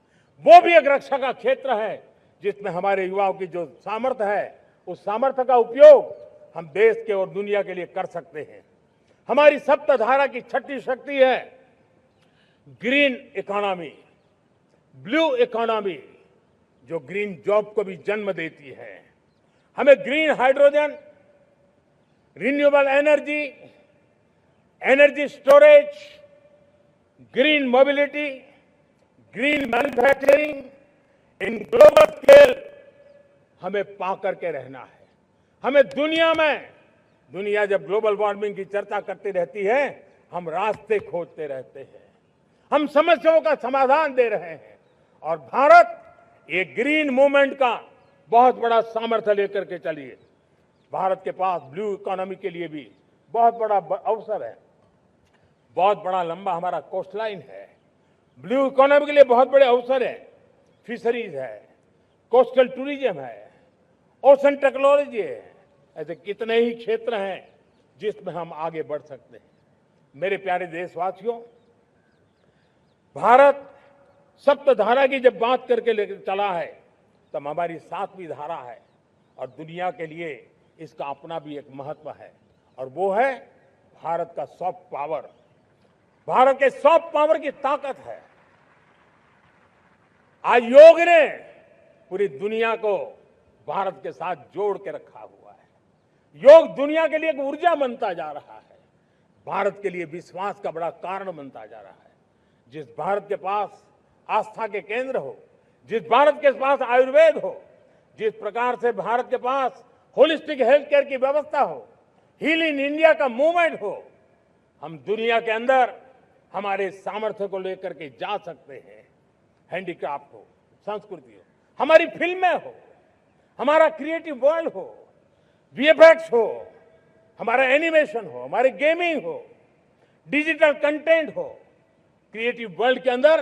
वो भी एक रक्षा का क्षेत्र है जिसमें हमारे युवाओं की जो सामर्थ्य है, उस सामर्थ्य का उपयोग हम देश के और दुनिया के लिए कर सकते हैं। हमारी सप्तधारा की छठी शक्ति है ग्रीन इकोनॉमी, ब्लू इकोनॉमी, जो ग्रीन जॉब को भी जन्म देती है। हमें green hydrogen, renewable energy, energy storage, green mobility, green manufacturing in global scale हमें पा करके रहना है। हमें दुनिया जब ग्लोबल वार्मिंग की चर्चा करती रहती है, हम रास्ते खोजते रहते हैं, हम समस्याओं का समाधान दे रहे हैं और भारत एक ग्रीन मूवमेंट का बहुत बड़ा सामर्थ्य लेकर के चलिए। भारत के पास ब्लू इकोनॉमी के लिए भी बहुत बड़ा अवसर है। बहुत बड़ा लंबा हमारा कोस्ट लाइन है। ब्लू इकोनॉमी के लिए बहुत बड़े अवसर है। फिशरीज है, कोस्टल टूरिज्म है, ओशन टेक्नोलॉजी है। ऐसे कितने ही क्षेत्र हैं जिसमें हम आगे बढ़ सकते हैं। मेरे प्यारे देशवासियों, भारत सप्तधारा की जब बात करके लेकर चला है, तब हमारी सातवीं धारा है और दुनिया के लिए इसका अपना भी एक महत्व है और वो है भारत का सॉफ्ट पावर। भारत के सॉफ्ट पावर की ताकत है। आज योग ने पूरी दुनिया को भारत के साथ जोड़ के रखा हुआ है। योग दुनिया के लिए एक ऊर्जा बनता जा रहा है, भारत के लिए विश्वास का बड़ा कारण बनता जा रहा है। जिस भारत के पास आस्था के केंद्र हो, जिस भारत के पास आयुर्वेद हो, जिस प्रकार से भारत के पास होलिस्टिक हेल्थ केयर की व्यवस्था हो, हील इन इंडिया का मूवमेंट हो, हम दुनिया के अंदर हमारे सामर्थ्य को लेकर के जा सकते हैं। हैंडीक्राफ्ट हो, संस्कृति हो, हमारी फिल्में हो, हमारा क्रिएटिव वर्ल्ड हो, वीएफएक्स हो, हमारा एनिमेशन हो, हमारी गेमिंग हो, डिजिटल कंटेंट हो, क्रिएटिव वर्ल्ड के अंदर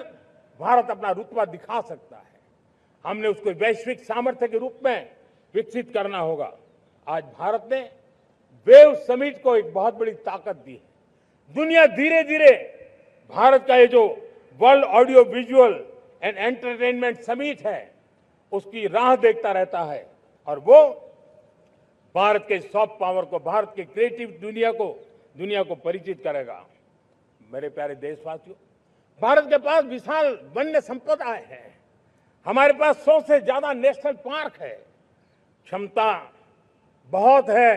भारत अपना रुतबा दिखा सकता है। हमने उसको वैश्विक सामर्थ्य के रूप में विकसित करना होगा। आज भारत ने वेव समिट को एक बहुत बड़ी ताकत दी है। दुनिया धीरे धीरे भारत का ये जो world audio visual and entertainment summit है, उसकी राह देखता रहता है और वो भारत के सॉफ्ट पावर को, भारत के क्रिएटिव दुनिया को परिचित करेगा। मेरे प्यारे देशवासियों, भारत के पास विशाल वन्य संपदाएं हैं। हमारे पास 100 से ज्यादा नेशनल पार्क है, क्षमता बहुत है,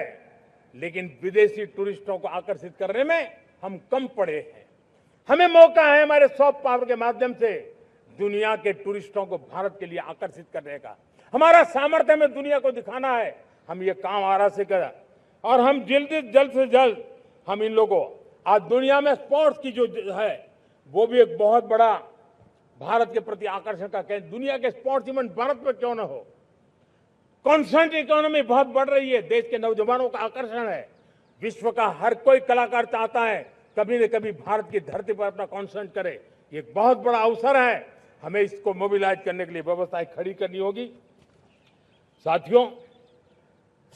लेकिन विदेशी टूरिस्टों को आकर्षित करने में हम कम पड़े हैं। हमें मौका है हमारे सॉफ्ट पावर के माध्यम से दुनिया के टूरिस्टों को भारत के लिए आकर्षित करने का। हमारा सामर्थ्य हमें दुनिया को दिखाना है। हम ये काम आरा से करें और हम जल्द से जल्द हम इन लोगों आज दुनिया में स्पोर्ट्स की जो है वो भी एक बहुत बड़ा भारत के प्रति आकर्षण का केंद्र। दुनिया के स्पोर्ट्स इवेंट भारत में क्यों ना हो। कॉन्स्टेंट इकोनॉमी बहुत बढ़ रही है, देश के नौजवानों का आकर्षण है। विश्व का हर कोई कलाकार चाहता है कभी न कभी भारत की धरती पर अपना कॉन्सर्ट करे। ये एक बहुत बड़ा अवसर है, हमें इसको मोबिलाइज करने के लिए व्यवस्थाएं खड़ी करनी होगी। साथियों,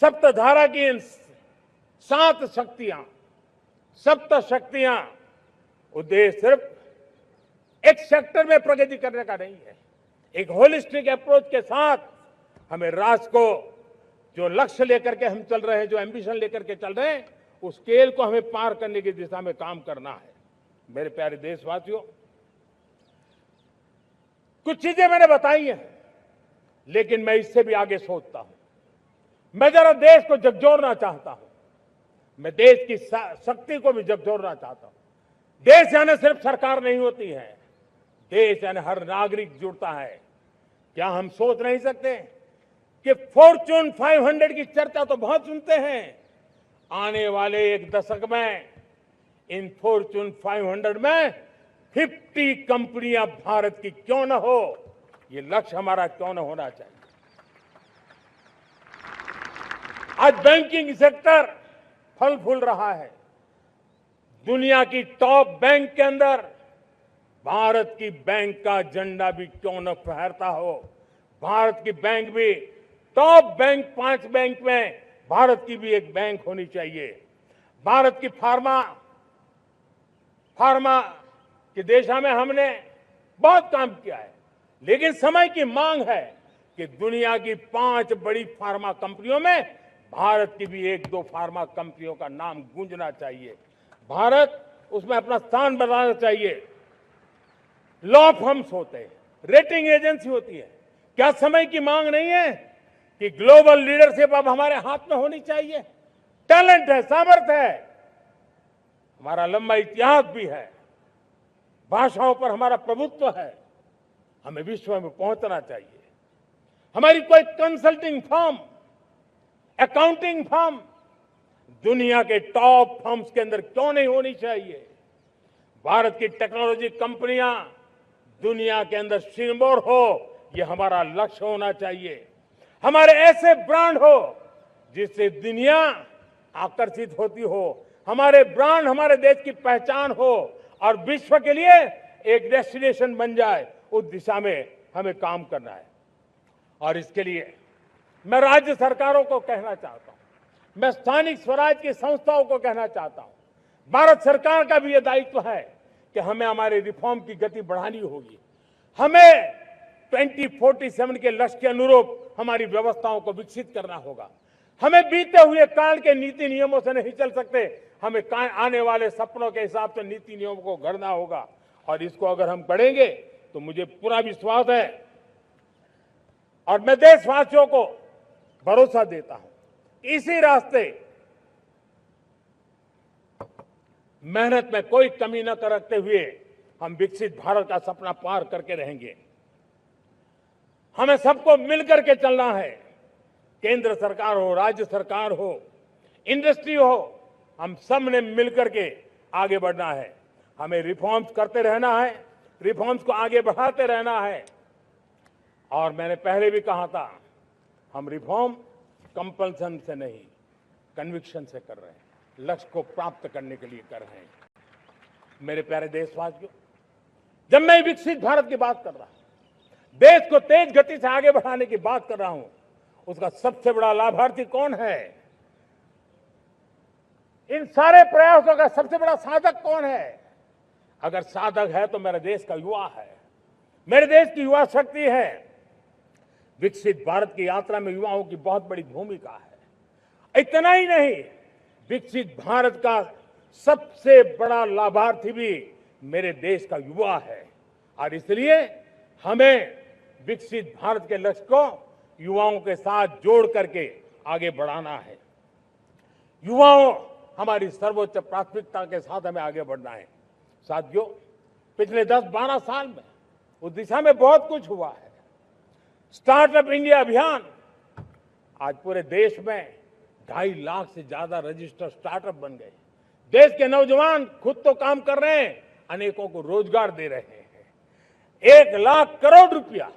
सप्तधारा की इन 7 शक्तियां उद्देश्य सिर्फ एक सेक्टर में प्रगति करने का नहीं है। एक होलिस्टिक अप्रोच के साथ हमें राष्ट्र को जो लक्ष्य लेकर के हम चल रहे हैं, जो एम्बिशन लेकर के चल रहे हैं, उस स्केल को हमें पार करने की दिशा में काम करना है। मेरे प्यारे देशवासियों, कुछ चीजें मैंने बताई हैं, लेकिन मैं इससे भी आगे सोचता हूं। मैं जरा देश को झकझोरना चाहता हूं। मैं देश की शक्ति को भी झकझोरना चाहता हूं। देश यानी सिर्फ सरकार नहीं होती है, देश यानी हर नागरिक जुड़ता है। क्या हम सोच नहीं सकते कि फॉर्च्यून 500 की चर्चा तो बहुत सुनते हैं, आने वाले एक दशक में इन फॉर्च्यून 500 में 50 कंपनियां भारत की क्यों न हो, ये लक्ष्य हमारा क्यों न होना चाहिए। आज बैंकिंग सेक्टर फल फूल रहा है। दुनिया की टॉप बैंक के अंदर भारत की बैंक का झंडा भी क्यों न फहरता हो। भारत की बैंक भी टॉप बैंक 5 बैंक में भारत की भी एक बैंक होनी चाहिए। भारत की फार्मा की दिशा में हमने बहुत काम किया है, लेकिन समय की मांग है कि दुनिया की 5 बड़ी फार्मा कंपनियों में भारत की भी 1-2 फार्मा कंपनियों का नाम गूंजना चाहिए। भारत उसमें अपना स्थान बनाना चाहिए। लॉ फर्म्स होते हैं, रेटिंग एजेंसी होती है। क्या समय की मांग नहीं है कि ग्लोबल लीडरशिप अब हमारे हाथ में होनी चाहिए। टैलेंट है, सामर्थ्य है, हमारा लंबा इतिहास भी है, भाषाओं पर हमारा प्रभुत्व है। हमें विश्व में पहुंचना चाहिए। हमारी कोई कंसल्टिंग फर्म, अकाउंटिंग फर्म दुनिया के टॉप फर्म्स के अंदर क्यों नहीं होनी चाहिए। भारत की टेक्नोलॉजी कंपनियां दुनिया के अंदर सिरमौर हो, यह हमारा लक्ष्य होना चाहिए। हमारे ऐसे ब्रांड हो जिससे दुनिया आकर्षित होती हो। हमारे ब्रांड हमारे देश की पहचान हो और विश्व के लिए एक डेस्टिनेशन बन जाए। उस दिशा में हमें काम करना है और इसके लिए मैं राज्य सरकारों को कहना चाहता हूं, मैं स्थानिक स्वराज की संस्थाओं को कहना चाहता हूं, भारत सरकार का भी यह दायित्व है कि हमें हमारे रिफॉर्म की गति बढ़ानी होगी। हमें 2047 के लक्ष्य के अनुरूप हमारी व्यवस्थाओं को विकसित करना होगा। हमें बीते हुए काल के नीति नियमों से नहीं चल सकते, हमें आने वाले सपनों के हिसाब से नीति नियमों को गढ़ना होगा और इसको अगर हम गढ़ेंगे तो मुझे पूरा विश्वास है और मैं देशवासियों को भरोसा देता हूं, इसी रास्ते मेहनत में कोई कमी न करते हुए हम विकसित भारत का सपना पार करके रहेंगे। हमें सबको मिलकर के चलना है, केंद्र सरकार हो, राज्य सरकार हो, इंडस्ट्री हो, हम सब ने मिलकर के आगे बढ़ना है। हमें रिफॉर्म्स करते रहना है, रिफॉर्म्स को आगे बढ़ाते रहना है। और मैंने पहले भी कहा था, हम रिफॉर्म कंपल्सन से नहीं, कन्विक्शन से कर रहे हैं, लक्ष्य को प्राप्त करने के लिए कर रहे हैं। मेरे प्यारे देशवासियों, जब मैं विकसित भारत की बात कर रहा हूं, देश को तेज गति से आगे बढ़ाने की बात कर रहा हूं, उसका सबसे बड़ा लाभार्थी कौन है? इन सारे प्रयासों का सबसे बड़ा साधक कौन है? अगर साधक है तो मेरे देश का युवा है, मेरे देश की युवा शक्ति है। विकसित भारत की यात्रा में युवाओं की बहुत बड़ी भूमिका है। इतना ही नहीं, विकसित भारत का सबसे बड़ा लाभार्थी भी मेरे देश का युवा है और इसलिए हमें विकसित भारत के लक्ष्य को युवाओं के साथ जोड़ करके आगे बढ़ाना है। युवाओं हमारी सर्वोच्च प्राथमिकता के साथ हमें आगे बढ़ना है। साथियों, पिछले 10-12 साल में उस दिशा में बहुत कुछ हुआ है। स्टार्टअप इंडिया अभियान, आज पूरे देश में 2.5 लाख से ज्यादा रजिस्टर्ड स्टार्टअप बन गए। देश के नौजवान खुद तो काम कर रहे हैं, अनेकों को रोजगार दे रहे हैं। 1 लाख करोड़ रुपया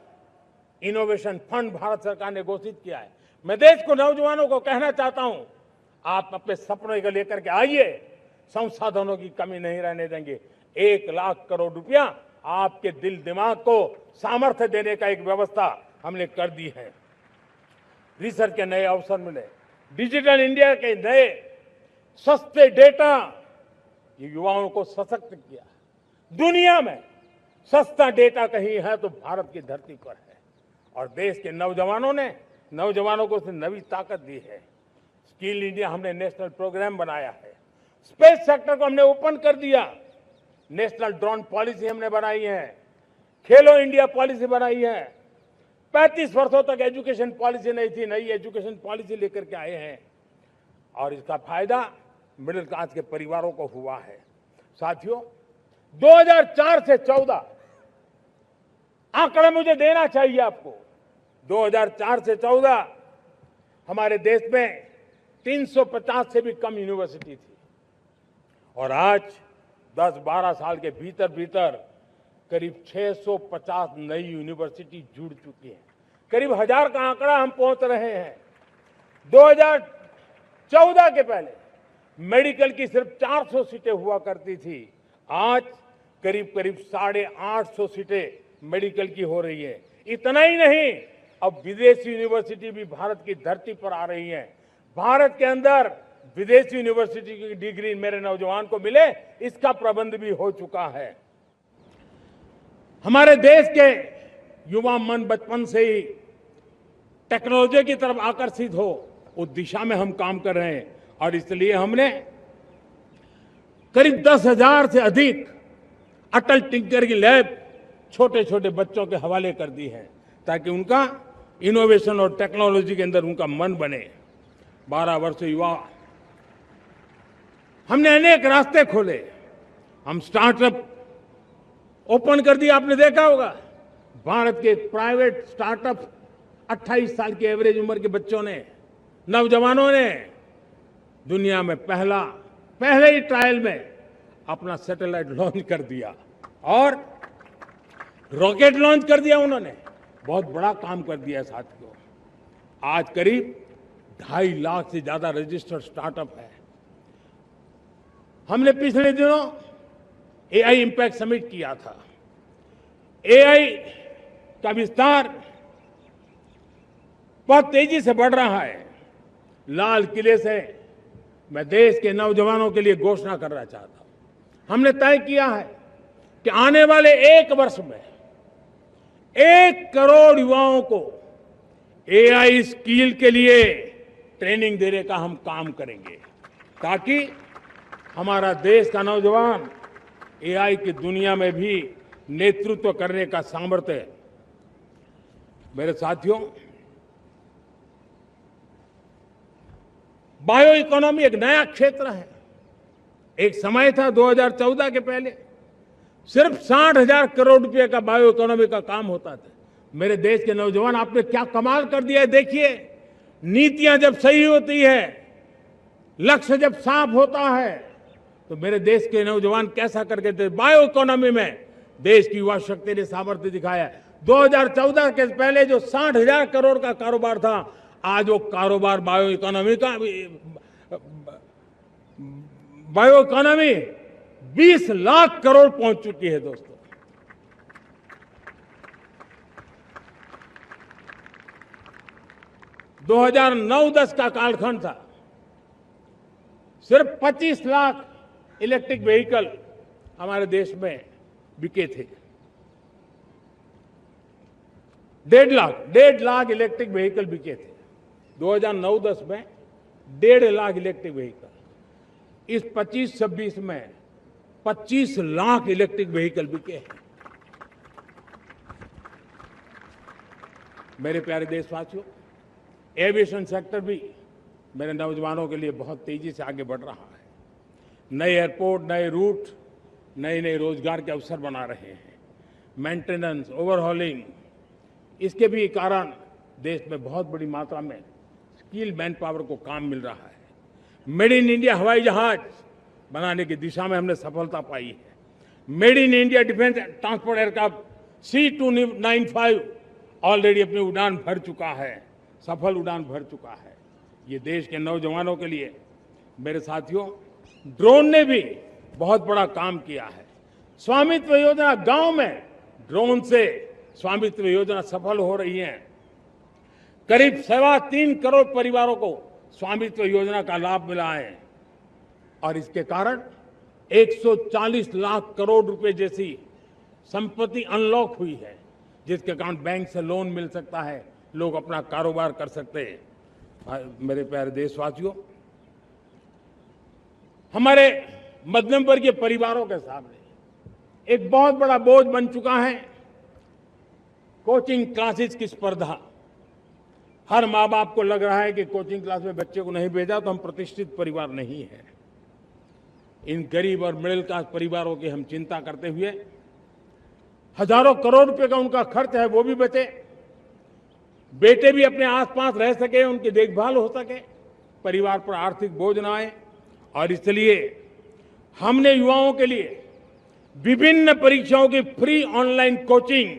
इनोवेशन फंड भारत सरकार ने घोषित किया है। मैं देश को, नौजवानों को कहना चाहता हूं, आप अपने सपनों को लेकर के आइए, संसाधनों की कमी नहीं रहने देंगे। 1 लाख करोड़ रुपया आपके दिल दिमाग को सामर्थ्य देने का एक व्यवस्था हमने कर दी है। रिसर्च के नए अवसर मिले, डिजिटल इंडिया के नए सस्ते डेटा, ये युवाओं को सशक्त किया। दुनिया में सस्ता डेटा कहीं है तो भारत की धरती पर है, और देश के नौजवानों को उसने नई ताकत दी है। स्किल इंडिया हमने नेशनल प्रोग्राम बनाया है। स्पेस सेक्टर को हमने ओपन कर दिया। नेशनल ड्रोन पॉलिसी हमने बनाई है। खेलो इंडिया पॉलिसी बनाई है। 35 वर्षों तक एजुकेशन पॉलिसी नहीं थी, नई एजुकेशन पॉलिसी लेकर के आए हैं, और इसका फायदा मिडिल क्लास के परिवारों को हुआ है। साथियों, 2004 से 14 आंकड़े मुझे देना चाहिए आपको। 2004 से 14 हमारे देश में 350 से भी कम यूनिवर्सिटी थी, और आज 10-12 साल के भीतर भीतर करीब 650 नई यूनिवर्सिटी जुड़ चुकी है। करीब 1000 का आंकड़ा हम पहुंच रहे हैं। 2014 के पहले मेडिकल की सिर्फ 400 सीटें हुआ करती थी, आज करीब 850 सीटें मेडिकल की हो रही है। इतना ही नहीं, अब विदेशी यूनिवर्सिटी भी भारत की धरती पर आ रही है। भारत के अंदर विदेशी यूनिवर्सिटी की डिग्री मेरे नौजवान को मिले, इसका प्रबंध भी हो चुका है। हमारे देश के युवा मन बचपन से ही टेक्नोलॉजी की तरफ आकर्षित हो, उस दिशा में हम काम कर रहे हैं, और इसलिए हमने करीब 10,000 से अधिक अटल टिंकर की लैब छोटे छोटे बच्चों के हवाले कर दी है, ताकि उनका इनोवेशन और टेक्नोलॉजी के अंदर उनका मन बने। 12 वर्ष युवा, हमने अनेक रास्ते खोले। हम स्टार्टअप ओपन कर दिया, आपने देखा होगा। भारत के प्राइवेट स्टार्टअप 28 साल की एवरेज उम्र के बच्चों ने, नौजवानों ने दुनिया में पहले ही ट्रायल में अपना सैटेलाइट लॉन्च कर दिया और रॉकेट लॉन्च कर दिया। उन्होंने बहुत बड़ा काम कर दिया साथियों। आज करीब 2.5 लाख से ज्यादा रजिस्टर्ड स्टार्टअप है। हमने पिछले दिनों एआई इंपैक्ट समिट किया था। एआई का विस्तार बहुत तेजी से बढ़ रहा है। लाल किले से मैं देश के नौजवानों के लिए घोषणा करना चाहता हूं। हमने तय किया है कि आने वाले 1 वर्ष में 1 करोड़ युवाओं को एआई स्किल के लिए ट्रेनिंग देने का हम काम करेंगे, ताकि हमारा देश का नौजवान एआई की दुनिया में भी नेतृत्व करने का सामर्थ्य। मेरे साथियों, बायो इकोनॉमी एक नया क्षेत्र है। एक समय था 2014 के पहले सिर्फ 60,000 करोड़ रुपए का बायो इकोनॉमी का काम होता था। मेरे देश के नौजवान, आपने क्या कमाल कर दिया है। देखिए, नीतियां जब सही होती है, लक्ष्य जब साफ होता है, तो मेरे देश के नौजवान कैसा करके थे। बायो इकोनॉमी में देश की युवा शक्ति ने सामर्थ्य दिखाया। 2014 के पहले जो 60,000 करोड़ का कारोबार था, आज वो कारोबार बायो इकोनॉमी 20 लाख करोड़ पहुंच चुकी है। दोस्तों, दो 2009-10 का कालखंड था, सिर्फ 25 लाख इलेक्ट्रिक व्हीकल हमारे देश में बिके थे। 1.5 लाख इलेक्ट्रिक व्हीकल बिके थे 2009-10 में। 1.5 लाख इलेक्ट्रिक व्हीकल। इस 25-26 में 25 लाख इलेक्ट्रिक व्हीकल बिके हैं। मेरे प्यारे देशवासियों, एविएशन सेक्टर भी मेरे नौजवानों के लिए बहुत तेजी से आगे बढ़ रहा है। नए एयरपोर्ट, नए रूट, नए नए रोजगार के अवसर बना रहे हैं। मेंटेनेंस, ओवरहॉलिंग, इसके भी कारण देश में बहुत बड़ी मात्रा में स्किल मैन पावर को काम मिल रहा है। मेड इन इंडिया हवाई जहाज बनाने की दिशा में हमने सफलता पाई है। Made in India defence transport aircraft C295 already अपनी उड़ान भर चुका है, सफल उड़ान भर चुका है। ये देश के नौजवानों के लिए, मेरे साथियों, ड्रोन ने भी बहुत बड़ा काम किया है। स्वामित्व योजना, गांव में ड्रोन से स्वामित्व योजना सफल हो रही है। करीब 3.25 करोड़ परिवारों को स्वामित्व योजना का लाभ मिला है और इसके कारण 140 लाख करोड़ रुपए जैसी संपत्ति अनलॉक हुई है, जिसके कारण बैंक से लोन मिल सकता है, लोग अपना कारोबार कर सकते हैं। मेरे प्यारे देशवासियों, हमारे मध्यम वर्गीय परिवारों के सामने एक बहुत बड़ा बोझ बन चुका है कोचिंग क्लासेस की स्पर्धा। हर माँ बाप को लग रहा है कि कोचिंग क्लास में बच्चे को नहीं भेजा तो हम प्रतिष्ठित परिवार नहीं है। इन गरीब और मिडिल क्लास परिवारों की हम चिंता करते हुए हजारों करोड़ रुपए का उनका खर्च है वो भी बचे, बेटे भी अपने आसपास रह सके, उनकी देखभाल हो सके, परिवार पर आर्थिक बोझ न आए। और इसलिए हमने युवाओं के लिए विभिन्न परीक्षाओं की फ्री ऑनलाइन कोचिंग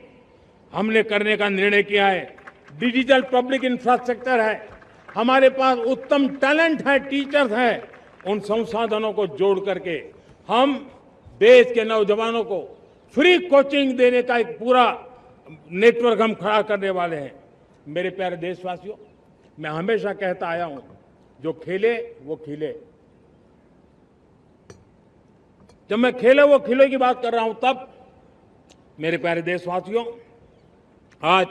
हमने करने का निर्णय किया है। डिजिटल पब्लिक इंफ्रास्ट्रक्चर है, हमारे पास उत्तम टैलेंट है, टीचर्स हैं, उन संसाधनों को जोड़ करके हम देश के नौजवानों को फ्री कोचिंग देने का एक पूरा नेटवर्क हम खड़ा करने वाले हैं। मेरे प्यारे देशवासियों, मैं हमेशा कहता आया हूं, जो खेले वो खिले। जब मैं खेले वो खिले की बात कर रहा हूं, तब मेरे प्यारे देशवासियों, आज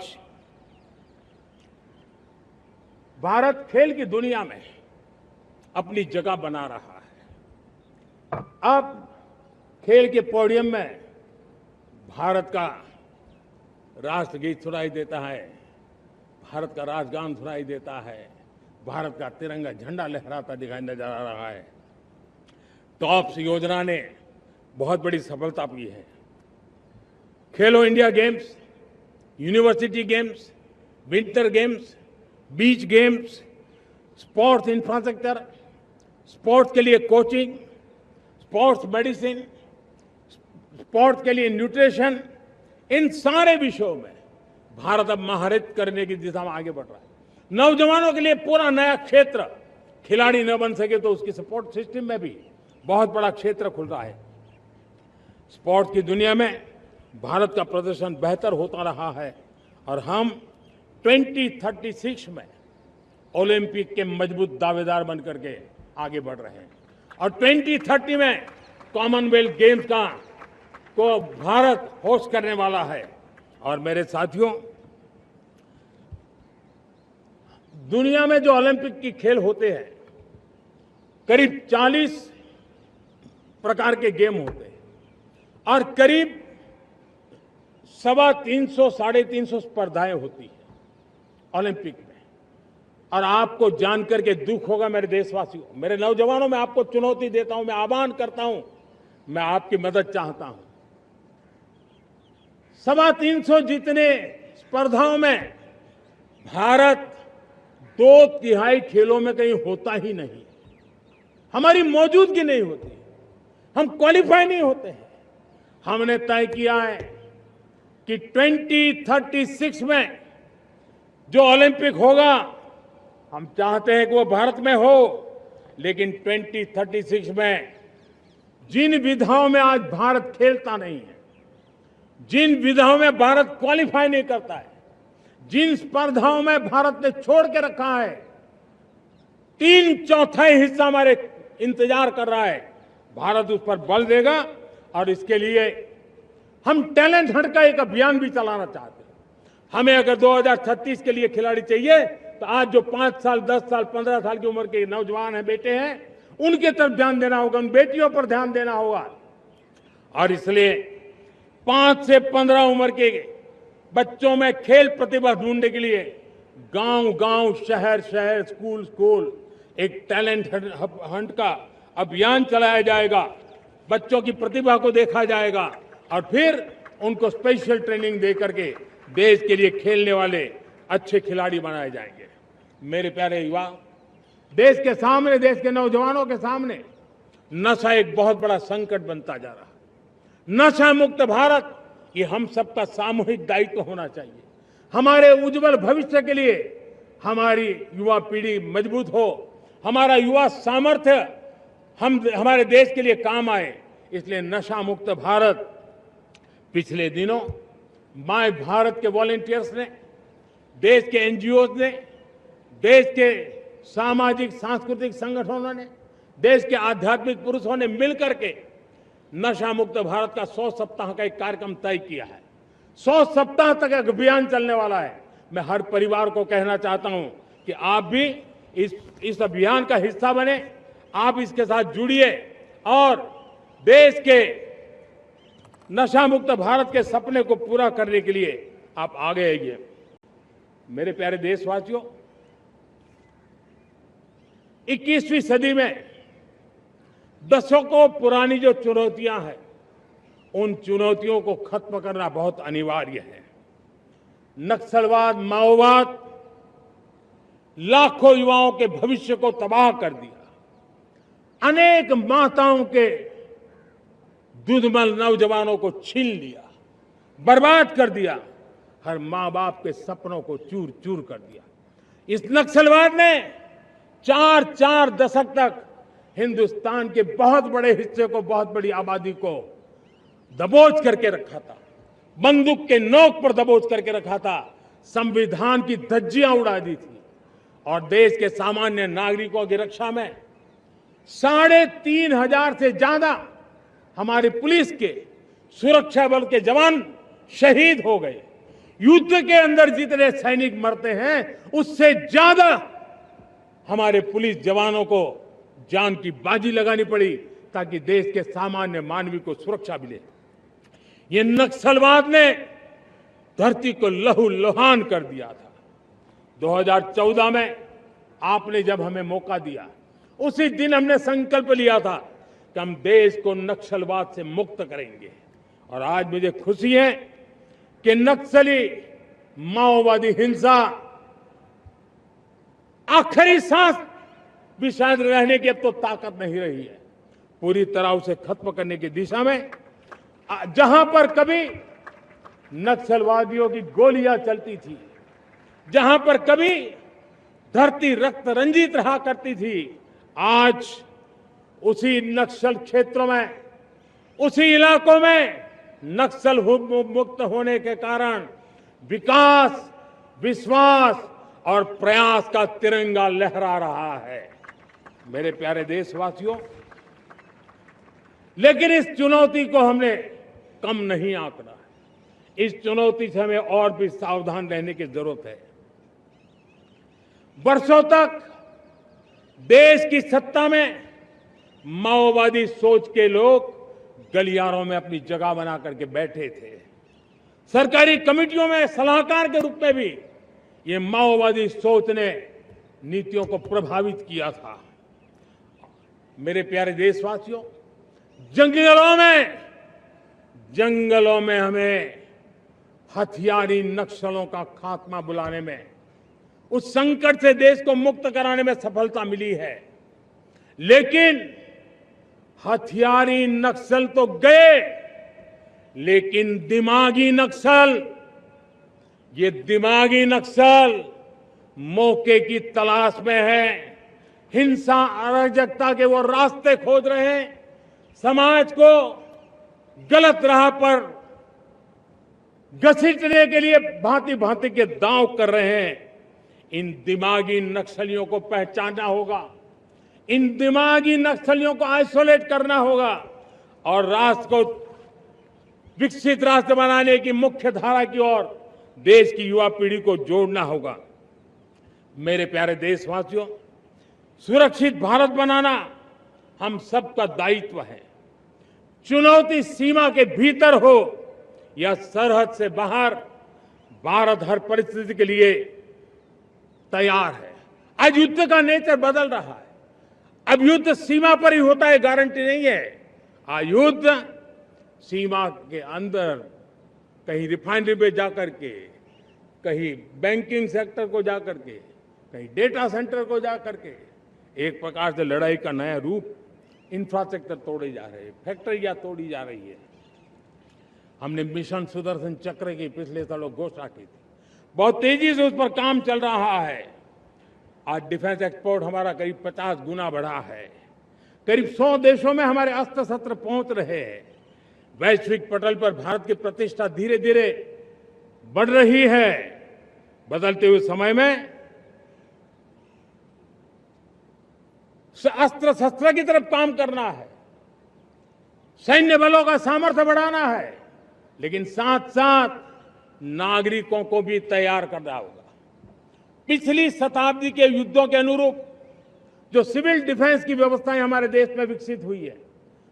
भारत खेल की दुनिया में अपनी जगह बना रहा है। अब खेल के पोडियम में भारत का राष्ट्रगीत सुनाई देता है, भारत का राष्ट्रगान सुनाई देता है, भारत का तिरंगा झंडा लहराता दिखाई नजर आ रहा है। टॉप्स योजना ने बहुत बड़ी सफलता पाई है। खेलो India games, university games, winter games, beach games, sports infrastructure, sports के लिए कोचिंग, स्पोर्ट्स मेडिसिन, स्पोर्ट्स के लिए न्यूट्रिशन, इन सारे विषयों में भारत अब महारत करने की दिशा में आगे बढ़ रहा है। नौजवानों के लिए पूरा नया क्षेत्र, खिलाड़ी न बन सके तो उसकी सपोर्ट सिस्टम में भी बहुत बड़ा क्षेत्र खुल रहा है। स्पोर्ट्स की दुनिया में भारत का प्रदर्शन बेहतर होता रहा है और हम 2036 में ओलंपिक के मजबूत दावेदार बनकर के आगे बढ़ रहे हैं और 2030 में कॉमनवेल्थ गेम्स को भारत होस्ट करने वाला है। और मेरे साथियों, दुनिया में जो ओलंपिक की खेल होते हैं, करीब 40 प्रकार के गेम होते हैं और करीब 350 साढ़े 350 स्पर्धाएं होती हैं ओलंपिक में। और आपको जानकर के दुख होगा मेरे देशवासियों, मेरे नौजवानों, मैं आपको चुनौती देता हूं, मैं आह्वान करता हूं, मैं आपकी मदद चाहता हूं। 350 जितने स्पर्धाओं में भारत 2/3 खेलों में कहीं होता ही नहीं, हमारी मौजूदगी नहीं होती, हम क्वालिफाई नहीं होते हैं। हमने तय किया है कि 2036 में जो ओलंपिक होगा, हम चाहते हैं कि वो भारत में हो, लेकिन 2036 में जिन विधाओं में आज भारत खेलता नहीं है, जिन विधाओं में भारत क्वालिफाई नहीं करता है, जिन स्पर्धाओं में भारत ने छोड़ के रखा है, 3/4 हिस्सा हमारे इंतजार कर रहा है। भारत उस पर बल देगा और इसके लिए हम टैलेंट हंट का एक अभियान भी चलाना चाहते हैं। हमें अगर 2036 के लिए खिलाड़ी चाहिए तो आज जो 5 साल, 10 साल, 15 साल की उम्र के नौजवान हैं, बेटे हैं, उनके तरफ ध्यान देना होगा, उन बेटियों पर ध्यान देना होगा। और इसलिए 5 से 15 उम्र के बच्चों में खेल प्रतिभा ढूंढने के लिए गांव गांव, शहर शहर, स्कूल स्कूल एक टैलेंट हंट का अभियान चलाया जाएगा। बच्चों की प्रतिभा को देखा जाएगा और फिर उनको स्पेशल ट्रेनिंग दे करके देश के लिए खेलने वाले अच्छे खिलाड़ी बनाए जाएंगे। मेरे प्यारे युवा, देश के सामने, देश के नौजवानों के सामने नशा एक बहुत बड़ा संकट बनता जा रहा है। नशा मुक्त भारत ये हम सबका सामूहिक दायित्व होना चाहिए। हमारे उज्जवल भविष्य के लिए हमारी युवा पीढ़ी मजबूत हो, हमारा युवा सामर्थ्य हमारे देश के लिए काम आए, इसलिए नशा मुक्त भारत। पिछले दिनों माय भारत के वॉलंटियर्स ने, देश के एनजीओ ने, देश के सामाजिक सांस्कृतिक संगठनों ने, देश के आध्यात्मिक पुरुषों ने मिलकर के नशा मुक्त भारत का 100 सप्ताह का एक कार्यक्रम तय किया है। 100 सप्ताह तक एक अभियान चलने वाला है। मैं हर परिवार को कहना चाहता हूं कि आप भी इस अभियान का हिस्सा बने, आप इसके साथ जुड़िए और देश के नशा मुक्त भारत के सपने को पूरा करने के लिए आप आगे आइए। मेरे प्यारे देशवासियों, 21वीं सदी में दशकों पुरानी जो चुनौतियां हैं, उन चुनौतियों को खत्म करना बहुत अनिवार्य है। नक्सलवाद, माओवाद लाखों युवाओं के भविष्य को तबाह कर दिया, अनेक माताओं के दुधमल नौजवानों को छीन लिया, बर्बाद कर दिया, हर मां बाप के सपनों को चूर चूर कर दिया। इस नक्सलवाद ने 4 दशक तक हिंदुस्तान के बहुत बड़े हिस्से को, बहुत बड़ी आबादी को दबोच करके रखा था, बंदूक के नोक पर दबोच करके रखा था, संविधान की धज्जियां उड़ा दी थी और देश के सामान्य नागरिकों की रक्षा में 3,500 से ज्यादा हमारे पुलिस के, सुरक्षा बल के जवान शहीद हो गए। युद्ध के अंदर जितने सैनिक मरते हैं, उससे ज्यादा हमारे पुलिस जवानों को जान की बाजी लगानी पड़ी ताकि देश के सामान्य मानवी को सुरक्षा मिले। ये नक्सलवाद ने धरती को लहूलुहान कर दिया था। 2014 में आपने जब हमें मौका दिया, उसी दिन हमने संकल्प लिया था कि हम देश को नक्सलवाद से मुक्त करेंगे। और आज मुझे खुशी है कि नक्सली माओवादी हिंसा आखिरी सांस भी शायद रहने की अब तो ताकत नहीं रही है। पूरी तरह उसे खत्म करने की दिशा में जहां पर कभी नक्सलवादियों की गोलियां चलती थी, जहां पर कभी धरती रक्त रंजित रहा करती थी, आज उसी नक्सल क्षेत्रों में, उसी इलाकों में नक्सल मुक्त होने के कारण विकास, विश्वास और प्रयास का तिरंगा लहरा रहा है। मेरे प्यारे देशवासियों, लेकिन इस चुनौती को हमने कम नहीं आंकना है। इस चुनौती से हमें और भी सावधान रहने की जरूरत है। वर्षों तक देश की सत्ता में माओवादी सोच के लोग गलियारों में अपनी जगह बना करके बैठे थे। सरकारी कमेटियों में सलाहकार के रूप में भी ये माओवादी सोच ने नीतियों को प्रभावित किया था। मेरे प्यारे देशवासियों, जंगलों में हमें हथियारी नक्सलों का खात्मा बुलाने में, उस संकट से देश को मुक्त कराने में सफलता मिली है। लेकिन हथियारी नक्सल तो गए, लेकिन दिमागी नक्सल, ये दिमागी नक्सल मौके की तलाश में है, हिंसा अराजकता के वो रास्ते खोज रहे हैं, समाज को गलत राह पर घसीटने के लिए भांति भांति के दांव कर रहे हैं। इन दिमागी नक्सलियों को पहचानना होगा, इन दिमागी नक्सलियों को आइसोलेट करना होगा और राष्ट्र को विकसित राष्ट्र बनाने की मुख्य धारा की ओर देश की युवा पीढ़ी को जोड़ना होगा। मेरे प्यारे देशवासियों, सुरक्षित भारत बनाना हम सबका दायित्व है। चुनौती सीमा के भीतर हो या सरहद से बाहर, भारत हर परिस्थिति के लिए तैयार है। आज युद्ध का नेचर बदल रहा है। अब युद्ध सीमा पर ही होता है, गारंटी नहीं है। आज युद्ध सीमा के अंदर, कहीं रिफाइनरी पे जाकर के, कहीं बैंकिंग सेक्टर को जाकर के, कहीं डेटा सेंटर को जाकर के, एक प्रकार से लड़ाई का नया रूप, इंफ्रास्ट्रक्चर तोड़े जा रहे हैं, फैक्ट्रियां तोड़ी जा रही है। हमने मिशन सुदर्शन चक्र की पिछले सालों घोषणा की थी, बहुत तेजी से उस पर काम चल रहा है। आज डिफेंस एक्सपोर्ट हमारा करीब 50 गुना बढ़ा है। करीब 100 देशों में हमारे अस्त्र शस्त्र पहुंच रहे हैं। वैश्विक पटल पर भारत की प्रतिष्ठा धीरे धीरे बढ़ रही है। बदलते हुए समय में अस्त्र शस्त्र की तरफ काम करना है, सैन्य बलों का सामर्थ्य बढ़ाना है, लेकिन साथ साथ नागरिकों को भी तैयार करना होगा। पिछली शताब्दी के युद्धों के अनुरूप जो सिविल डिफेंस की व्यवस्थाएं हमारे देश में विकसित हुई है,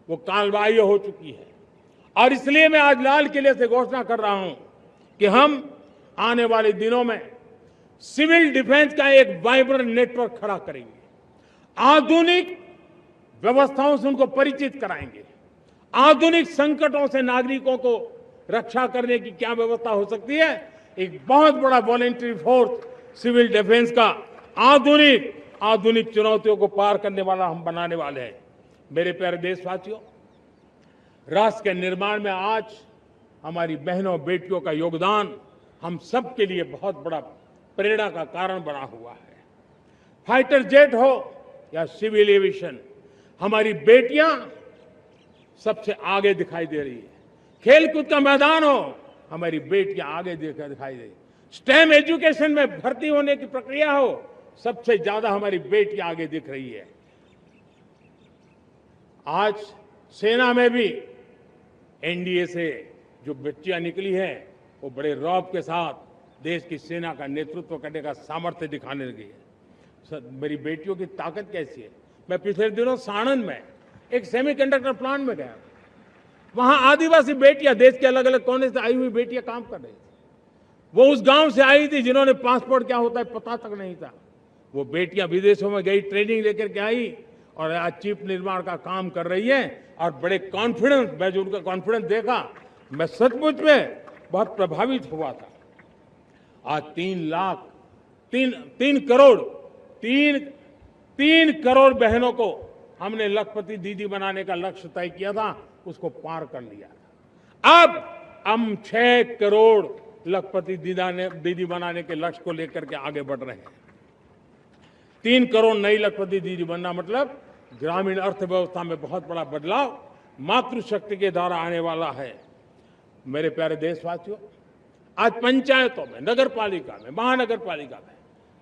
वो कालबाह्य हो चुकी है। और इसलिए मैं आज लाल किले से घोषणा कर रहा हूं कि हम आने वाले दिनों में सिविल डिफेंस का एक वाइब्रेंट नेटवर्क खड़ा करेंगे। आधुनिक व्यवस्थाओं से उनको परिचित कराएंगे। आधुनिक संकटों से नागरिकों को रक्षा करने की क्या व्यवस्था हो सकती है, एक बहुत बड़ा वॉलेंटरी फोर्स सिविल डिफेंस का आधुनिक चुनौतियों को पार करने वाला हम बनाने वाले हैं। मेरे प्यारे देशवासियों, राष्ट्र के निर्माण में आज हमारी बहनों बेटियों का योगदान हम सब के लिए बहुत बड़ा प्रेरणा का कारण बना हुआ है। फाइटर जेट हो या सिविल एविएशन, हमारी बेटियां सबसे आगे दिखाई दे रही है। खेलकूद का मैदान हो, हमारी बेटियां आगे दिखाई दे रही है। स्टेम एजुकेशन में भर्ती होने की प्रक्रिया हो, सबसे ज्यादा हमारी बेटियां आगे दिख रही है। आज सेना में भी एनडीए से जो बच्चियां निकली हैं, वो बड़े रौब के साथ देश की सेना का नेतृत्व करने का सामर्थ्य दिखाने लगी है। मेरी बेटियों की ताकत कैसी है। मैं पिछले दिनों साणंद में एक सेमीकंडक्टर प्लांट में गया। वहां आदिवासी बेटियां, देश के अलग अलग कोने से आई हुई बेटियां काम कर रही थी। वो उस गांव से आई थी जिन्होंने पासपोर्ट क्या होता है पता तक नहीं था। वो बेटियां विदेशों में गई, ट्रेनिंग लेकर के आई और आज चिप निर्माण का काम कर रही है और बड़े कॉन्फिडेंस, मैं जो उनका कॉन्फिडेंस देखा, मैं सचमुच में बहुत प्रभावित हुआ था। आज 3 करोड़ बहनों को हमने लखपति दीदी बनाने का लक्ष्य तय किया था, उसको पार कर लिया। अब हम 6 करोड़ लखपति दीदी बनाने के लक्ष्य को लेकर के आगे बढ़ रहे हैं। 3 करोड़ नई लखपति दीदी बनना मतलब ग्रामीण अर्थव्यवस्था में बहुत बड़ा बदलाव मातृशक्ति के द्वारा आने वाला है। मेरे प्यारे देशवासियों, आज पंचायतों में, नगर पालिका में, महानगर पालिका में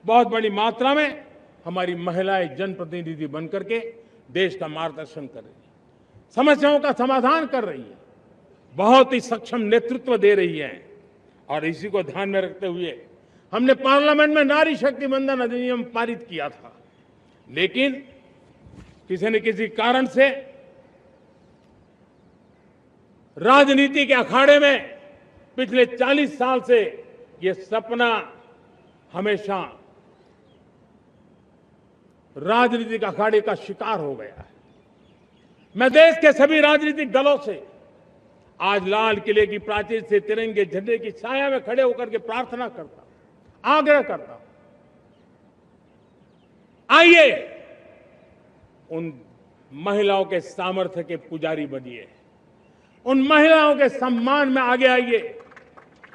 बहुत बड़ी मात्रा में हमारी महिलाएं जनप्रतिनिधि बनकर के देश का मार्गदर्शन कर रही है, समस्याओं का समाधान कर रही है, बहुत ही सक्षम नेतृत्व दे रही है। और इसी को ध्यान में रखते हुए हमने पार्लियामेंट में नारी शक्ति वंदन अधिनियम पारित किया था, लेकिन किसी न किसी कारण से राजनीति के अखाड़े में पिछले 40 साल से ये सपना हमेशा राजनीतिक अखाड़े का शिकार हो गया है। मैं देश के सभी राजनीतिक दलों से आज लाल किले की प्राचीर से तिरंगे झंडे की छाया में खड़े होकर के प्रार्थना करता हूं, आग्रह करता हूं, आइए उन महिलाओं के सामर्थ्य के पुजारी बनिए, उन महिलाओं के सम्मान में आगे आइए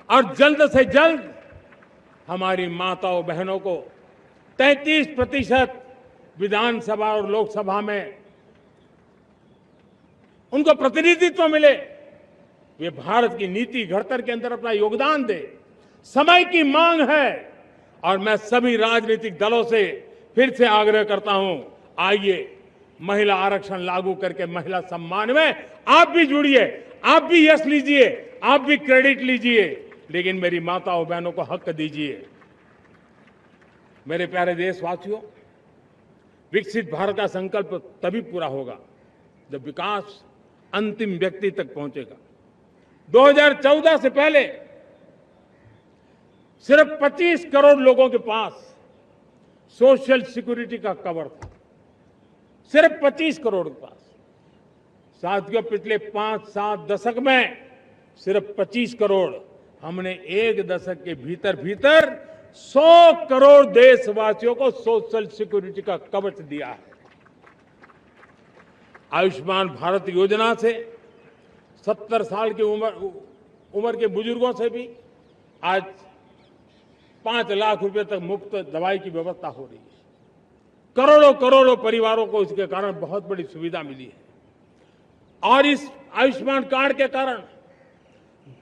और जल्द से जल्द हमारी माताओं बहनों को 33% विधानसभा और लोकसभा में उनको प्रतिनिधित्व मिले, वे भारत की नीति घड़तर के अंदर अपना योगदान दे। समय की मांग है और मैं सभी राजनीतिक दलों से फिर से आग्रह करता हूं, आइए महिला आरक्षण लागू करके महिला सम्मान में आप भी जुड़िए, आप भी यश लीजिए, आप भी क्रेडिट लीजिए, लेकिन मेरी माताओं बहनों को हक दीजिए। मेरे प्यारे देशवासियों, विकसित भारत का संकल्प तभी पूरा होगा जब विकास अंतिम व्यक्ति तक पहुंचेगा। 2014 से पहले सिर्फ 25 करोड़ लोगों के पास सोशल सिक्योरिटी का कवर था, सिर्फ 25 करोड़ के पास। साथियों, पिछले 5-7 दशक में सिर्फ 25 करोड़, हमने एक दशक के भीतर भीतर 100 करोड़ देशवासियों को सोशल सिक्योरिटी का कवच दिया है। आयुष्मान भारत योजना से 70 साल की उम्र के बुजुर्गों से भी आज 5 लाख रुपए तक मुफ्त दवाई की व्यवस्था हो रही है। करोड़ों करोड़ों परिवारों को इसके कारण बहुत बड़ी सुविधा मिली है। और इस आयुष्मान कार्ड के कारण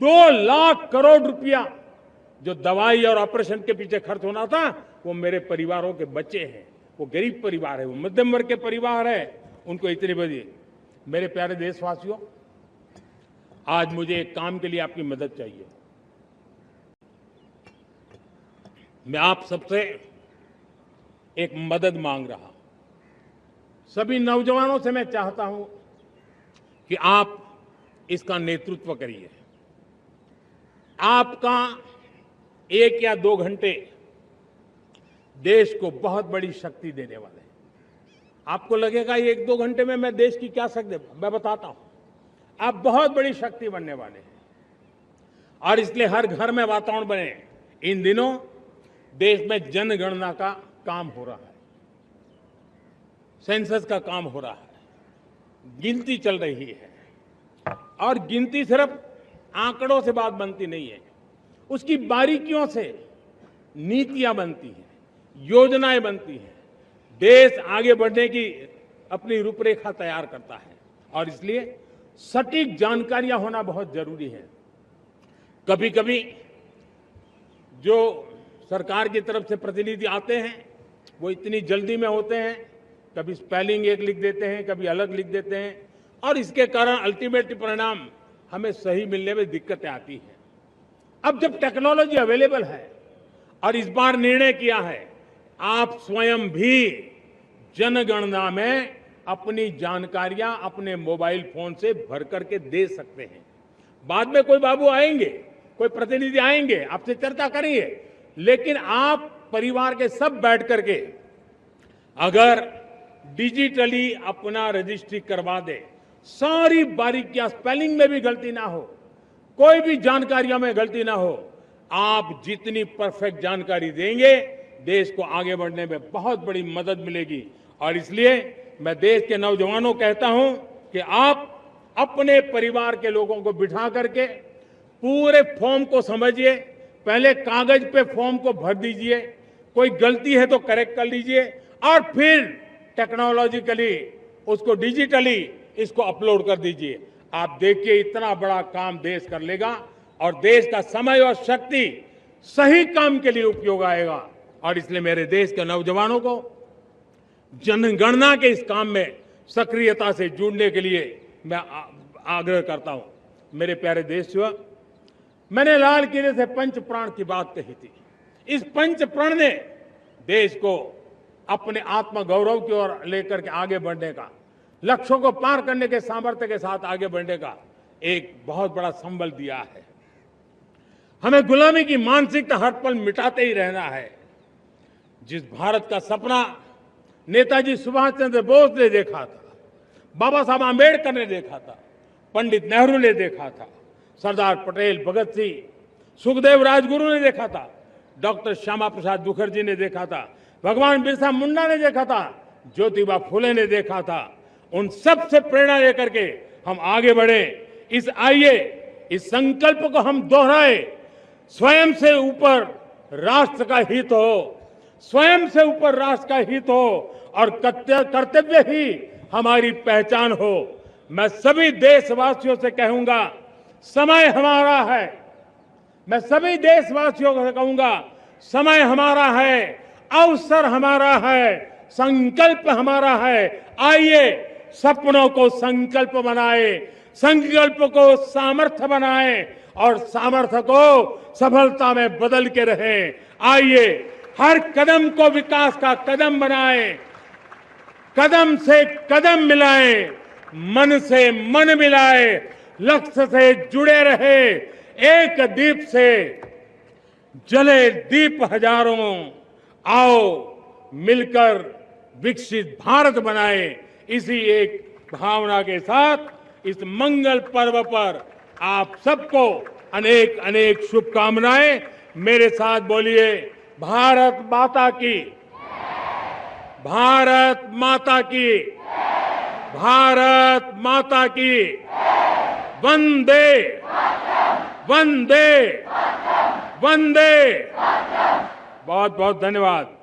2 लाख करोड़ रुपया जो दवाई और ऑपरेशन के पीछे खर्च होना था, वो मेरे परिवारों के बच्चे हैं। वो गरीब परिवार है, वो मध्यम वर्ग के परिवार है, उनको इतनी बड़ी। मेरे प्यारे देशवासियों, आज मुझे एक काम के लिए आपकी मदद चाहिए। मैं आप सबसे एक मदद मांग रहा हूं। सभी नौजवानों से मैं चाहता हूं कि आप इसका नेतृत्व करिए। आपका 1 या 2 घंटे देश को बहुत बड़ी शक्ति देने वाले हैं। आपको लगेगा 1-2 घंटे में मैं देश की क्या शक्ति, मैं बताता हूं। आप बहुत बड़ी शक्ति बनने वाले हैं और इसलिए हर घर में वातावरण बने। इन दिनों देश में जनगणना का काम हो रहा है, सेंसस का काम हो रहा है, गिनती चल रही है। और गिनती सिर्फ आंकड़ों से बात बनती नहीं है, उसकी बारीकियों से नीतियां बनती हैं, योजनाएं बनती हैं। देश आगे बढ़ने की अपनी रूपरेखा तैयार करता है और इसलिए सटीक जानकारियां होना बहुत जरूरी है। कभी कभी जो सरकार की तरफ से प्रतिनिधि आते हैं वो इतनी जल्दी में होते हैं, कभी स्पेलिंग एक लिख देते हैं, कभी अलग लिख देते हैं और इसके कारण अल्टीमेट परिणाम हमें सही मिलने में दिक्कतें आती हैं। अब जब टेक्नोलॉजी अवेलेबल है और इस बार निर्णय किया है, आप स्वयं भी जनगणना में अपनी जानकारियां अपने मोबाइल फोन से भर करके दे सकते हैं। बाद में कोई बाबू आएंगे, कोई प्रतिनिधि आएंगे, आपसे चर्चा करेंगे, लेकिन आप परिवार के सब बैठ करके अगर डिजिटली अपना रजिस्ट्री करवा दे, सारी बारीकियां, स्पेलिंग में भी गलती ना हो, कोई भी जानकारियों में गलती ना हो, आप जितनी परफेक्ट जानकारी देंगे देश को आगे बढ़ने में बहुत बड़ी मदद मिलेगी। और इसलिए मैं देश के नौजवानों को कहता हूं कि आप अपने परिवार के लोगों को बिठा करके पूरे फॉर्म को समझिए, पहले कागज पे फॉर्म को भर दीजिए, कोई गलती है तो करेक्ट कर लीजिए और फिर टेक्नोलॉजिकली उसको डिजिटली इसको अपलोड कर दीजिए। आप देखिए इतना बड़ा काम देश कर लेगा और देश का समय और शक्ति सही काम के लिए उपयोग आएगा। और इसलिए मेरे देश के नौजवानों को जनगणना के इस काम में सक्रियता से जुड़ने के लिए मैं आग्रह करता हूं। मेरे प्यारे देशवासियों, मैंने लाल किले से पंच प्राण की बात कही थी। इस पंच प्राण ने देश को अपने आत्मगौरव की ओर लेकर के आगे बढ़ने का, लक्ष्यों को पार करने के सामर्थ्य के साथ आगे बढ़ने का एक बहुत बड़ा संबल दिया है। हमें गुलामी की मानसिकता हर पल मिटाते ही रहना है। जिस भारत का सपना नेताजी सुभाष चंद्र बोस ने देखा था, बाबा साहब आंबेडकर ने देखा था, पंडित नेहरू ने देखा था, सरदार पटेल, भगत सिंह, सुखदेव राजगुरु ने देखा था, डॉक्टर श्यामा प्रसाद मुखर्जी ने देखा था, भगवान बिरसा मुंडा ने देखा था, ज्योतिबा फुले ने देखा था, उन सब से प्रेरणा लेकर के हम आगे बढ़े। आइए इस संकल्प को हम दोहराए, स्वयं से ऊपर राष्ट्र का हित हो, स्वयं से ऊपर राष्ट्र का हित हो और कर्तव्य ही हमारी पहचान हो। मैं सभी देशवासियों से कहूंगा, समय हमारा है। मैं सभी देशवासियों से कहूंगा, समय हमारा है, अवसर हमारा है, संकल्प हमारा है। आइए सपनों को संकल्प बनाए, संकल्प को सामर्थ्य बनाए और सामर्थ्य को सफलता में बदल के रहें। आइए हर कदम को विकास का कदम बनाएं, कदम से कदम मिलाएं, मन से मन मिलाएं, लक्ष्य से जुड़े रहे, एक दीप से जले दीप हजारों, आओ मिलकर विकसित भारत बनाए। इसी एक भावना के साथ इस मंगल पर्व पर आप सबको अनेक अनेक शुभकामनाएं। मेरे साथ बोलिए, भारत माता की, भारत माता की, भारत माता की, वंदे वंदे वंदे। बहुत बहुत धन्यवाद।